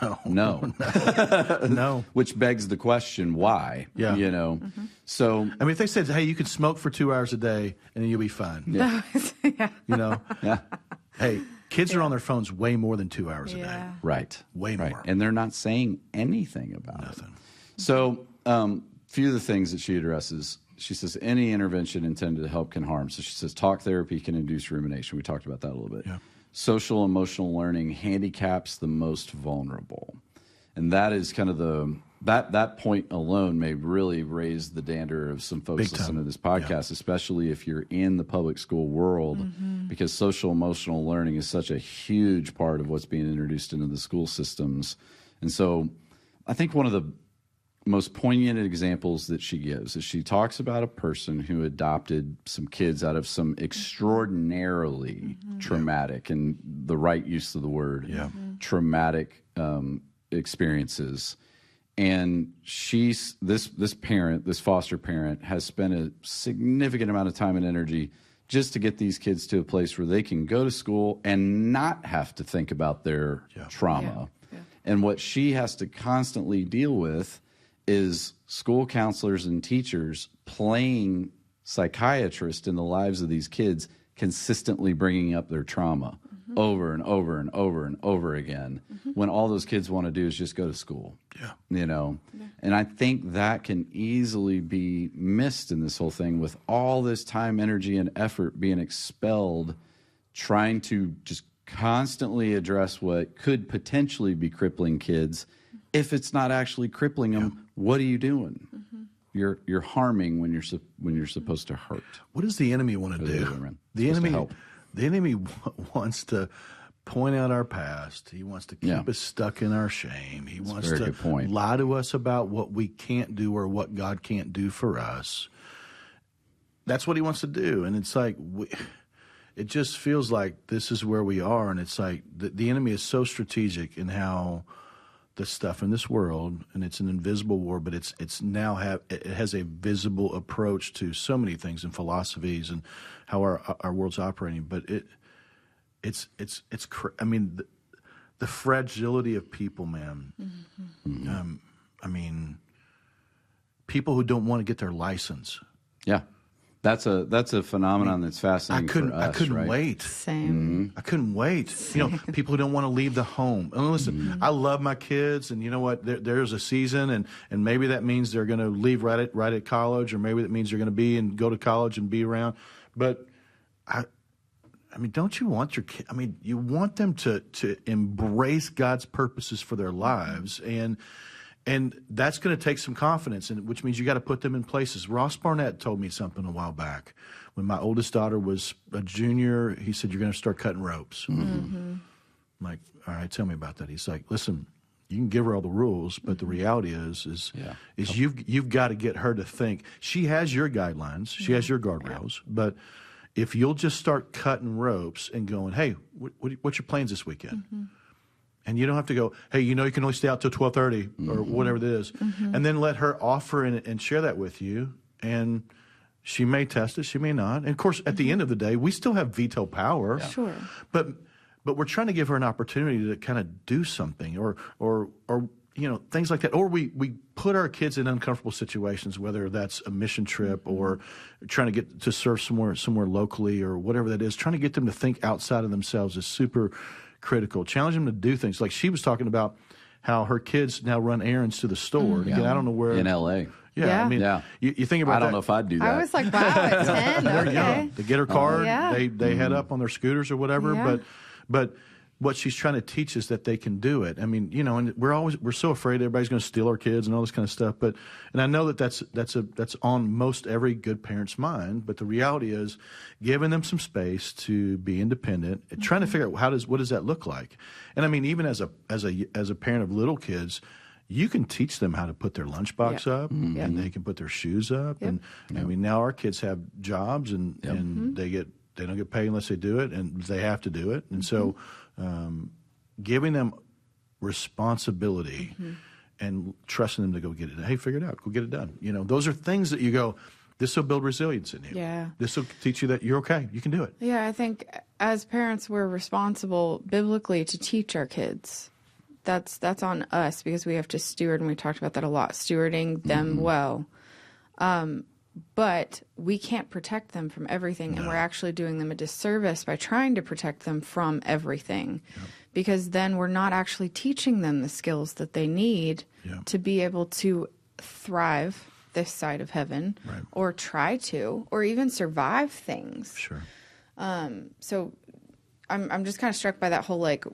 Speaker 1: No.
Speaker 2: No.
Speaker 1: Which begs the question, why?
Speaker 2: Yeah.
Speaker 1: So
Speaker 2: I mean, if they said, hey, you can smoke for 2 hours a day and then you'll be fine.
Speaker 1: Yeah.
Speaker 2: Hey, Kids are on their phones way more than 2 hours a day.
Speaker 3: Yeah.
Speaker 1: Right.
Speaker 2: Way more.
Speaker 1: And they're not saying anything about it. So, few of the things that she addresses, she says any intervention intended to help can harm. So she says talk therapy can induce rumination. We talked about that a little bit.
Speaker 2: Yeah.
Speaker 1: Social emotional learning handicaps the most vulnerable. And that is kind of that point alone may really raise the dander of some folks listening to this podcast, especially if you're in the public school world, because social emotional learning is such a huge part of what's being introduced into the school systems. And so I think one of the most poignant examples that she gives is she talks about a person who adopted some kids out of some extraordinarily traumatic, and the right use of the word, traumatic experiences. And she's this parent, this foster parent, has spent a significant amount of time and energy just to get these kids to a place where they can go to school and not have to think about their trauma. And what she has to constantly deal with is school counselors and teachers playing psychiatrists in the lives of these kids, consistently bringing up their trauma over and over and over and over again, when all those kids want to do is just go to school. And I think that can easily be missed in this whole thing, with all this time, energy, and effort being expelled trying to just constantly address what could potentially be crippling kids. If it's not actually crippling them, what are you doing? You're harming when you're supposed to hurt.
Speaker 2: What does the enemy want to do? The enemy wants to point out our past. He wants to keep us stuck in our shame. He wants to lie to us about what we can't do or what God can't do for us. That's what he wants to do. And it's like, it just feels like this is where we are. And it's like the enemy is so strategic in how the stuff in this world, and it's an invisible war, but it has a visible approach to so many things and philosophies and how our world's operating. But I mean, the fragility of people, man. I mean, people who don't want to get their license.
Speaker 1: Yeah. That's a phenomenon that's fascinating for us.
Speaker 2: I couldn't wait.
Speaker 3: Same.
Speaker 2: I couldn't wait.
Speaker 3: Same.
Speaker 2: People who don't want to leave the home. And listen, I love my kids, and you know what? There's a season, and maybe that means they're going to leave right at college, or maybe that means they're going to go to college and be around. But I mean, don't you want your kid? I mean, you want them to embrace God's purposes for their lives, and that's going to take some confidence, which means you got to put them in places. Ross Barnett told me something a while back. When my oldest daughter was a junior, he said, "You're going to start cutting ropes." I'm like, all right, tell me about that. He's like, listen, you can give her all the rules, but the reality is you've got to get her to think. She has your guidelines, she has your guardrails, but if you'll just start cutting ropes and going, hey, what's your plans this weekend? And you don't have to go, hey, you can only stay out till 12:30 or whatever it is. And then let her offer and share that with you. And she may test it, she may not. And of course, at the end of the day, we still have veto power.
Speaker 3: Yeah. Sure.
Speaker 2: But we're trying to give her an opportunity to kind of do something or things like that. Or we put our kids in uncomfortable situations, whether that's a mission trip or trying to get to serve somewhere locally or whatever that is. Trying to get them to think outside of themselves is super critical. Challenge them to do things. Like she was talking about how her kids now run errands to the store. Again, I don't know where.
Speaker 1: In L.A.
Speaker 3: Yeah.
Speaker 2: I mean, you think about that.
Speaker 1: I don't know if I'd do that.
Speaker 3: I was like, wow, at 10,
Speaker 2: They're
Speaker 3: okay.
Speaker 2: young. They get her card. They head up on their scooters or whatever.
Speaker 3: Yeah.
Speaker 2: But what she's trying to teach is that they can do it. I mean, and we're so afraid everybody's going to steal our kids and all this kind of stuff. And I know that's on most every good parent's mind. But the reality is, giving them some space to be independent, and trying to figure out what does that look like. And I mean, even as a parent of little kids, you can teach them how to put their lunchbox up, and they can put their shoes up. And I mean, now our kids have jobs, and they don't get paid unless they do it, and they have to do it. And so giving them responsibility and trusting them to go get it. Hey, figure it out. Go get it done. Those are things that you go, this will build resilience in you.
Speaker 3: Yeah.
Speaker 2: This will teach you that you're okay. You can do it.
Speaker 3: Yeah, I think as parents, we're responsible biblically to teach our kids. That's on us because we have to steward, and we talked about that a lot, stewarding them well. but we can't protect them from everything, and we're actually doing them a disservice by trying to protect them from everything, because then we're not actually teaching them the skills that they need to be able to thrive this side of heaven, or try to, or even survive things.
Speaker 2: Sure.
Speaker 3: So I'm just kind of struck by that whole, like,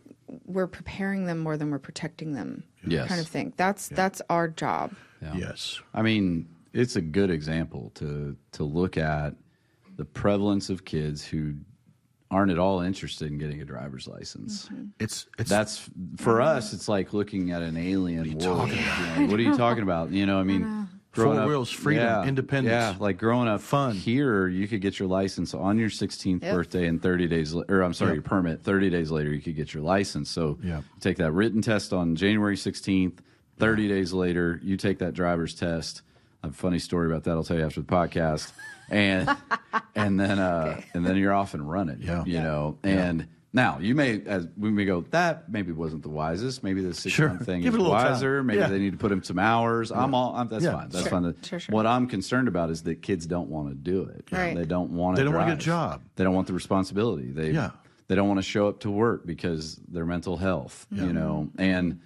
Speaker 3: we're preparing them more than we're protecting them kind of thing. That's our job.
Speaker 1: Yeah.
Speaker 2: Yes.
Speaker 1: I mean, it's a good example to look at the prevalence of kids who aren't at all interested in getting a driver's license.
Speaker 2: It's
Speaker 1: That's for us. It's like looking at an alien world. What are you talking about? You know, I mean, growing
Speaker 2: Four
Speaker 1: up,
Speaker 2: wheels, freedom, independence.
Speaker 1: Yeah, like growing up
Speaker 2: Fun.
Speaker 1: here, you could get your license on your 16th birthday, and 30 days, or I'm sorry, your permit. 30 days later, you could get your license. So take that written test on January 16th. 30 days later, you take that driver's test. I have a funny story about that. I'll tell you after the podcast. And then you're off and running. You know. And now you may, as we may go, that maybe wasn't the wisest. Maybe the 6-month thing
Speaker 2: Give
Speaker 1: is
Speaker 2: it a little
Speaker 1: wiser.
Speaker 2: time.
Speaker 1: Maybe they need to put in some hours. That's fine. That's fine.
Speaker 3: Sure.
Speaker 1: What I'm concerned about is that kids don't want to do it.
Speaker 3: Right.
Speaker 1: They don't want to.
Speaker 2: They don't want to
Speaker 1: drive.
Speaker 2: get a job.
Speaker 1: They don't want the responsibility. They don't want to show up to work because their mental health. You know, and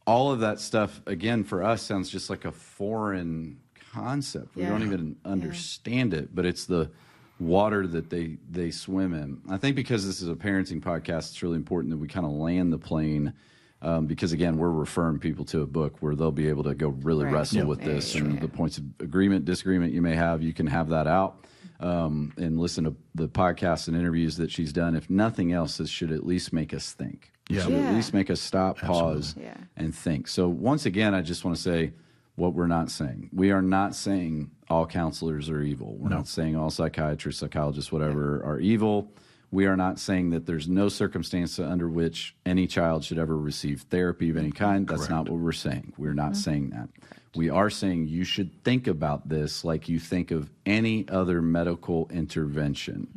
Speaker 1: all of that stuff again for us sounds just like a foreign concept. We don't even understand it, but it's the water that they swim in. I think because this is a parenting podcast, it's really important that we kind of land the plane, because again, we're referring people to a book where they'll be able to go really wrestle with this, and the points of agreement, disagreement you may have, you can have that out, and listen to the podcasts and interviews that she's done. If nothing else, this should at least make us think. It should at least make us stop, pause, and think. So once again, I just want to say what we're not saying. We are not saying all counselors are evil. We're not saying all psychiatrists, psychologists, whatever, are evil. We are not saying that there's no circumstance under which any child should ever receive therapy of any kind. That's not what we're saying. We're not saying that. We are saying you should think about this like you think of any other medical intervention,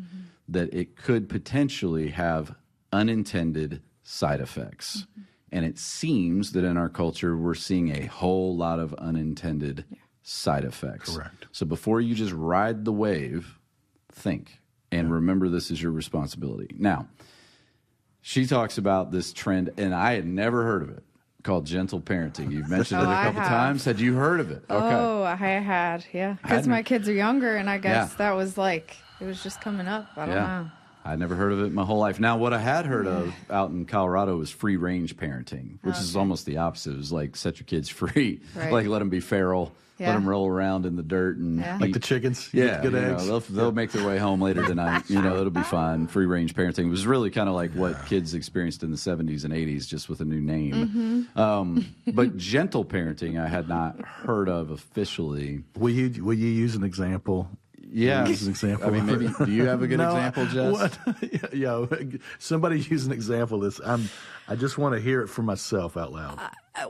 Speaker 1: that it could potentially have unintended side effects. And it seems that in our culture, we're seeing a whole lot of unintended side effects.
Speaker 2: Correct.
Speaker 1: So before you just ride the wave, think and remember this is your responsibility. Now, she talks about this trend, and I had never heard of it, called gentle parenting. You've mentioned it a couple times. Had you heard of it? Okay.
Speaker 3: Oh, I had, because my kids are younger, and I guess that was like, it was just coming up. I don't know.
Speaker 1: I'd never heard of it my whole life. Now, what I had heard of out in Colorado was free-range parenting, which is almost the opposite. It was like, set your kids free. Like, let them be feral. Let them roll around in the dirt. And
Speaker 2: like the chickens.
Speaker 1: Good
Speaker 2: eggs.
Speaker 1: They'll make their way home later tonight. You know, it'll be fine. Free-range parenting. It was really kind of like what kids experienced in the 70s and 80s, just with a new name. But gentle parenting I had not heard of officially.
Speaker 2: Will you use an example?
Speaker 1: Yeah,
Speaker 2: as an example.
Speaker 1: I mean, maybe. Do you have a good example, Jess?
Speaker 2: Somebody use an example of this. I just want to hear it for myself out loud.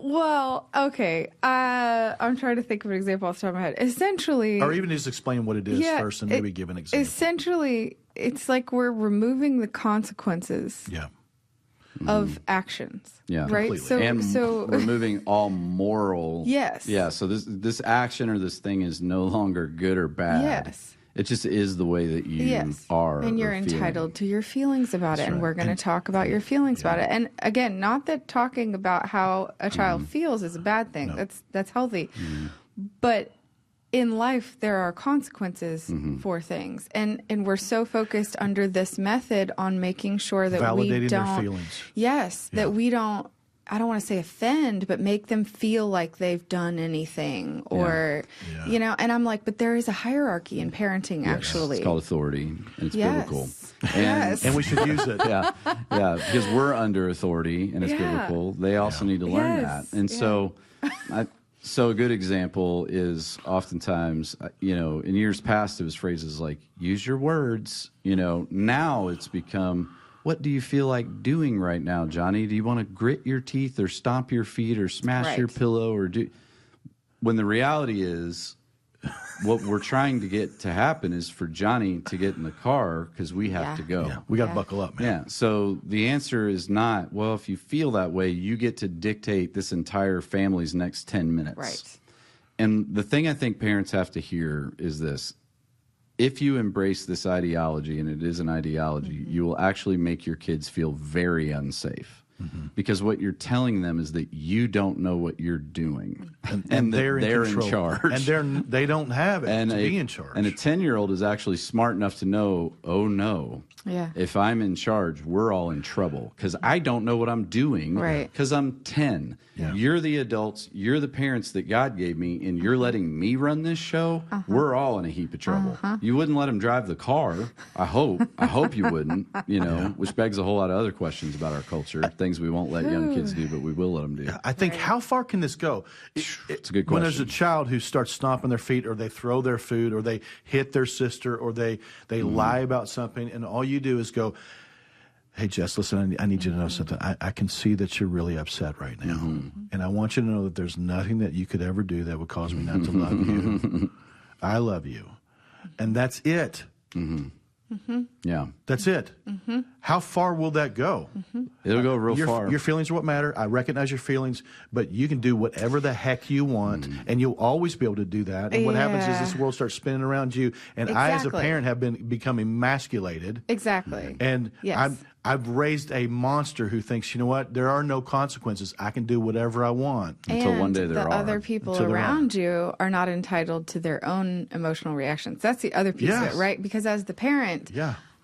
Speaker 3: Well, okay. I'm trying to think of an example off the top of my head. Essentially,
Speaker 2: or even just explain what it is first, and maybe give an example.
Speaker 3: Essentially, it's like we're removing the consequences. Of actions. Right.
Speaker 1: Completely. So removing all moral.
Speaker 3: Yes.
Speaker 1: Yeah. So this action or this thing is no longer good or bad.
Speaker 3: Yes.
Speaker 1: It just is the way that you are.
Speaker 3: And you're entitled to your feelings about it. And we're going to talk about your feelings about it. And again, not that talking about how a child feels is a bad thing. No. That's healthy. But in life, there are consequences for things. And we're so focused under this method on making sure that
Speaker 2: validating
Speaker 3: we don't.
Speaker 2: Their feelings.
Speaker 3: Yes. That we don't. I don't want to say offend, but make them feel like they've done anything or, you know, and I'm like, but there is a hierarchy in parenting, actually.
Speaker 1: It's called authority, and it's biblical.
Speaker 2: And we should use it.
Speaker 1: Because we're under authority, and it's biblical. They also need to learn that. And so a good example is oftentimes, you know, in years past, it was phrases like, use your words. You know, now it's become, what do you feel like doing right now, Johnny? Do you want to grit your teeth or stomp your feet or smash your pillow or do? When the reality is, what we're trying to get to happen is for Johnny to get in the car because we have to go.
Speaker 2: We got to buckle up, man.
Speaker 1: Yeah. So the answer is not, well, if you feel that way, you get to dictate this entire family's next 10 minutes.
Speaker 3: Right.
Speaker 1: And the thing I think parents have to hear is this. If you embrace this ideology, and it is an ideology, you will actually make your kids feel very unsafe. Because what you're telling them is that you don't know what you're doing, and they're in charge,
Speaker 2: and they don't have it to be in charge.
Speaker 1: And a 10-year-old is actually smart enough to know, oh no, if I'm in charge, we're all in trouble because I don't know what I'm doing, because I'm 10. You're the adults, you're the parents that God gave me, and you're letting me run this show. We're all in a heap of trouble. You wouldn't let them drive the car. I hope you wouldn't. Which begs a whole lot of other questions about our culture. Things we won't let young kids do, but we will let them do.
Speaker 2: I think, how far can this go?
Speaker 1: It's a good question.
Speaker 2: When there's a child who starts stomping their feet, or they throw their food, or they hit their sister, or they lie about something, and all you do is go, hey, Jess, listen, I need you to know something. I can see that you're really upset right now. And I want you to know that there's nothing that you could ever do that would cause me not to love you. I love you. And that's it.
Speaker 1: Yeah.
Speaker 2: That's it. How far will that go?
Speaker 1: It'll go real far.
Speaker 2: Your feelings are what matter. I recognize your feelings, but you can do whatever the heck you want, and you'll always be able to do that. And what happens is this world starts spinning around you, and I, as a parent, have become emasculated.
Speaker 3: Exactly.
Speaker 2: And I've raised a monster who thinks, you know what, there are no consequences. I can do whatever I want.
Speaker 1: Until one day there are.
Speaker 3: The other people around you are not entitled to their own emotional reactions. That's the other piece of it, right? Because as the parent,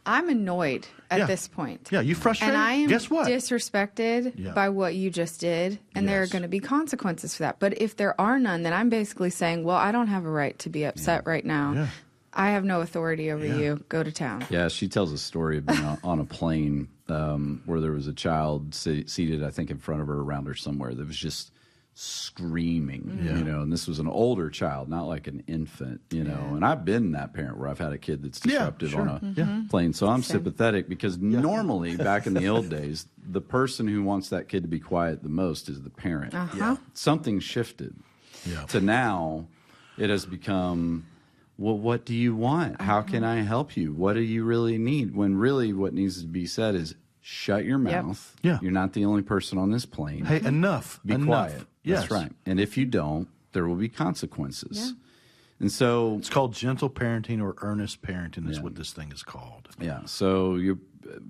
Speaker 3: I'm annoyed at this point.
Speaker 2: Yeah, you frustrated.
Speaker 3: And I am
Speaker 2: Guess what?
Speaker 3: disrespected by what you just did, and there are going to be consequences for that. But if there are none, then I'm basically saying, well, I don't have a right to be upset right now.
Speaker 2: Yeah.
Speaker 3: I have no authority over you. Go to town.
Speaker 1: Yeah, she tells a story of being on a plane where there was a child seated, I think, in front of her, around her somewhere, that was just screaming, and this was an older child, not like an infant, and I've been that parent where I've had a kid that's disruptive on a plane, so I'm sympathetic, because normally back in the old days, the person who wants that kid to be quiet the most is the parent. Something shifted to now it has become, well, what do you want? How can I help you? What do you really need? When really what needs to be said is, shut your mouth. You're not the only person on this plane.
Speaker 2: Hey, enough.
Speaker 1: Be quiet.
Speaker 2: Yes.
Speaker 1: That's right. And if you don't, there will be consequences. And so
Speaker 2: it's called gentle parenting, or earnest parenting is what this thing is called.
Speaker 1: Yeah. So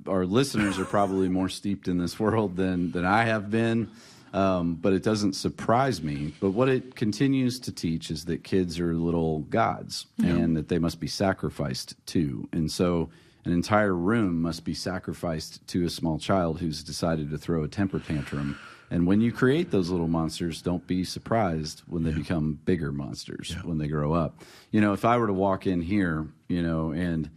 Speaker 1: our listeners are probably more steeped in this world than I have been. But it doesn't surprise me. But what it continues to teach is that kids are little gods, and that they must be sacrificed to. And so an entire room must be sacrificed to a small child who's decided to throw a temper tantrum. And when you create those little monsters, don't be surprised when they become bigger monsters when they grow up. If I were to walk in here, and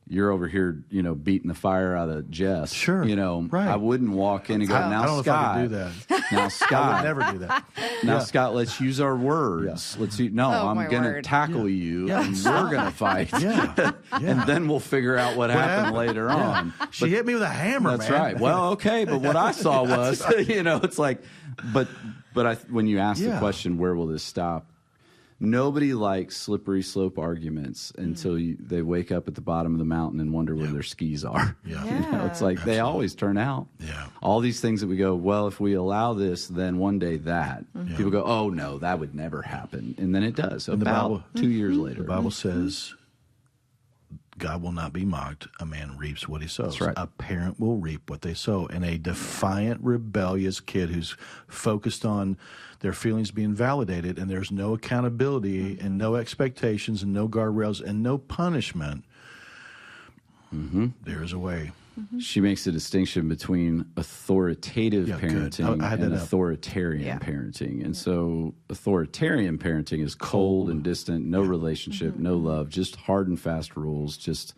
Speaker 1: you're over here, beating the fire out of Jess.
Speaker 2: Sure.
Speaker 1: I wouldn't walk in and go, now,
Speaker 2: I don't
Speaker 1: Scott.
Speaker 2: know if I could do that.
Speaker 1: Now, Scott.
Speaker 2: I would never do that.
Speaker 1: Now, Scott, let's use our words. Let's I'm going to tackle you, and we're going to fight. And then we'll figure out what happened later on.
Speaker 2: She hit me with a hammer,
Speaker 1: That's right. Well, okay, but what I saw was, it's like, but when you ask the question, where will this stop? Nobody likes slippery slope arguments until they wake up at the bottom of the mountain and wonder where their skis are. It's like they always turn out. All these things that we go, well, if we allow this, then one day that. People go, oh, no, that would never happen. And then it does. So about 2 years later.
Speaker 2: The Bible says, God will not be mocked. A man reaps what he sows.
Speaker 1: That's right.
Speaker 2: A parent will reap what they sow. And a defiant, rebellious kid who's focused on their feelings being validated, and there's no accountability and no expectations and no guardrails and no punishment, there is a way.
Speaker 1: She makes a distinction between authoritative parenting and authoritarian parenting. And so authoritarian parenting is cold and distant, no relationship, no love, just hard and fast rules, just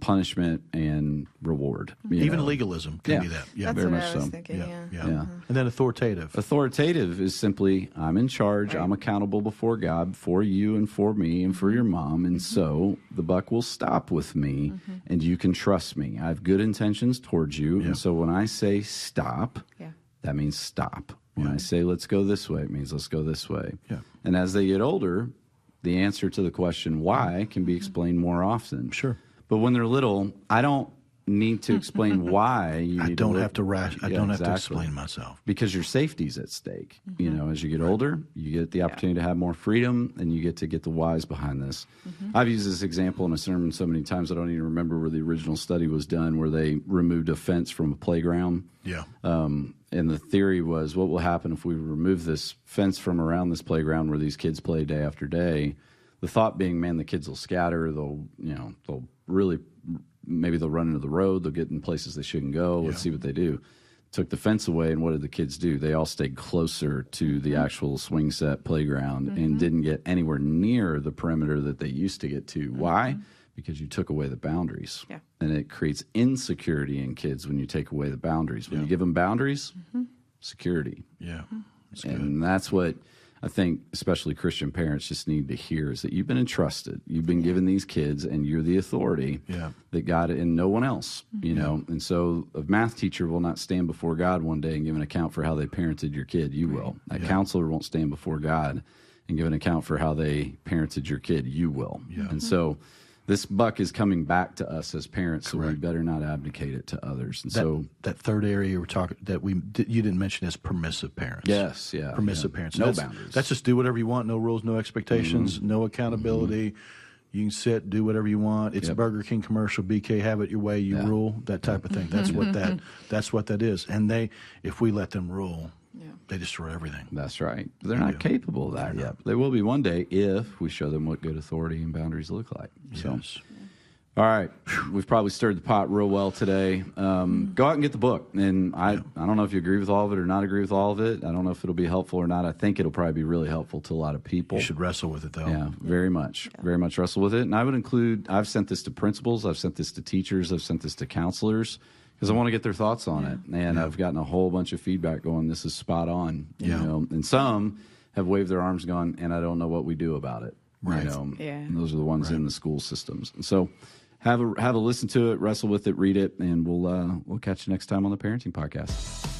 Speaker 1: punishment and reward.
Speaker 2: Even legalism can be that.
Speaker 3: That's
Speaker 1: very
Speaker 3: what
Speaker 1: much
Speaker 3: I was
Speaker 1: so.
Speaker 3: thinking,
Speaker 2: And then authoritative.
Speaker 1: Authoritative is simply, I'm in charge, I'm accountable before God, for you and for me and for your mom, and so the buck will stop with me, and you can trust me. I have good intentions towards you, and so when I say stop, that means stop. When I say let's go this way, it means let's go this way. And as they get older, the answer to the question why can be explained more often.
Speaker 2: Sure.
Speaker 1: But when they're little, I don't need to explain why you
Speaker 2: I
Speaker 1: need
Speaker 2: don't
Speaker 1: to
Speaker 2: have to I don't have to
Speaker 1: exactly.
Speaker 2: explain myself.
Speaker 1: Because your safety's at stake. You know, as you get older, you get the opportunity to have more freedom, and you get to get the whys behind this. I've used this example in a sermon so many times I don't even remember where the original study was done, where they removed a fence from a playground.
Speaker 2: Yeah.
Speaker 1: And the theory was, what will happen if we remove this fence from around this playground where these kids play day after day? The thought being, man, the kids will scatter. They'll really, maybe they'll run into the road. They'll get in places they shouldn't go. Let's see what they do. Took the fence away, and what did the kids do? They all stayed closer to the actual swing set playground and didn't get anywhere near the perimeter that they used to get to. Why? Because you took away the boundaries.
Speaker 3: Yeah.
Speaker 1: And it creates insecurity in kids when you take away the boundaries. When you give them boundaries, security.
Speaker 2: Yeah. That's good.
Speaker 1: And that's what I think especially Christian parents just need to hear, is that you've been entrusted. You've been given these kids, and you're the authority that God and no one else, you know. And so a math teacher will not stand before God one day and give an account for how they parented your kid. You will. A counselor won't stand before God and give an account for how they parented your kid. You will. And so this buck is coming back to us as parents, so we better not abdicate it to others. And
Speaker 2: that third area you were talking that you didn't mention is permissive parents.
Speaker 1: Yes,
Speaker 2: permissive parents.
Speaker 1: No boundaries.
Speaker 2: That's just do whatever you want. No rules, no expectations, no accountability. You can sit, do whatever you want. It's a Burger King commercial. BK, have it your way. You rule. That type of thing. That's what that is. And if we let them rule, they destroy everything.
Speaker 1: That's right. They're not capable of that yet. They will be one day if we show them what good authority and boundaries look like. So, all right, we've probably stirred the pot real well today. Go out and get the book. And I don't know if you agree with all of it or not agree with all of it. I don't know if it'll be helpful or not. I think it'll probably be really helpful to a lot of people.
Speaker 2: You should wrestle with it, though.
Speaker 1: Yeah, very much. Very much wrestle with it. And I would include, I've sent this to principals, I've sent this to teachers, I've sent this to counselors, because I want to get their thoughts on it. And I've gotten a whole bunch of feedback going, this is spot on. You know? And some have waved their arms going, and I don't know what we do about it.
Speaker 2: Right.
Speaker 1: You know? And those are the ones in the school systems. And so have a listen to it, wrestle with it, read it, and we'll catch you next time on the Parenting Podcast.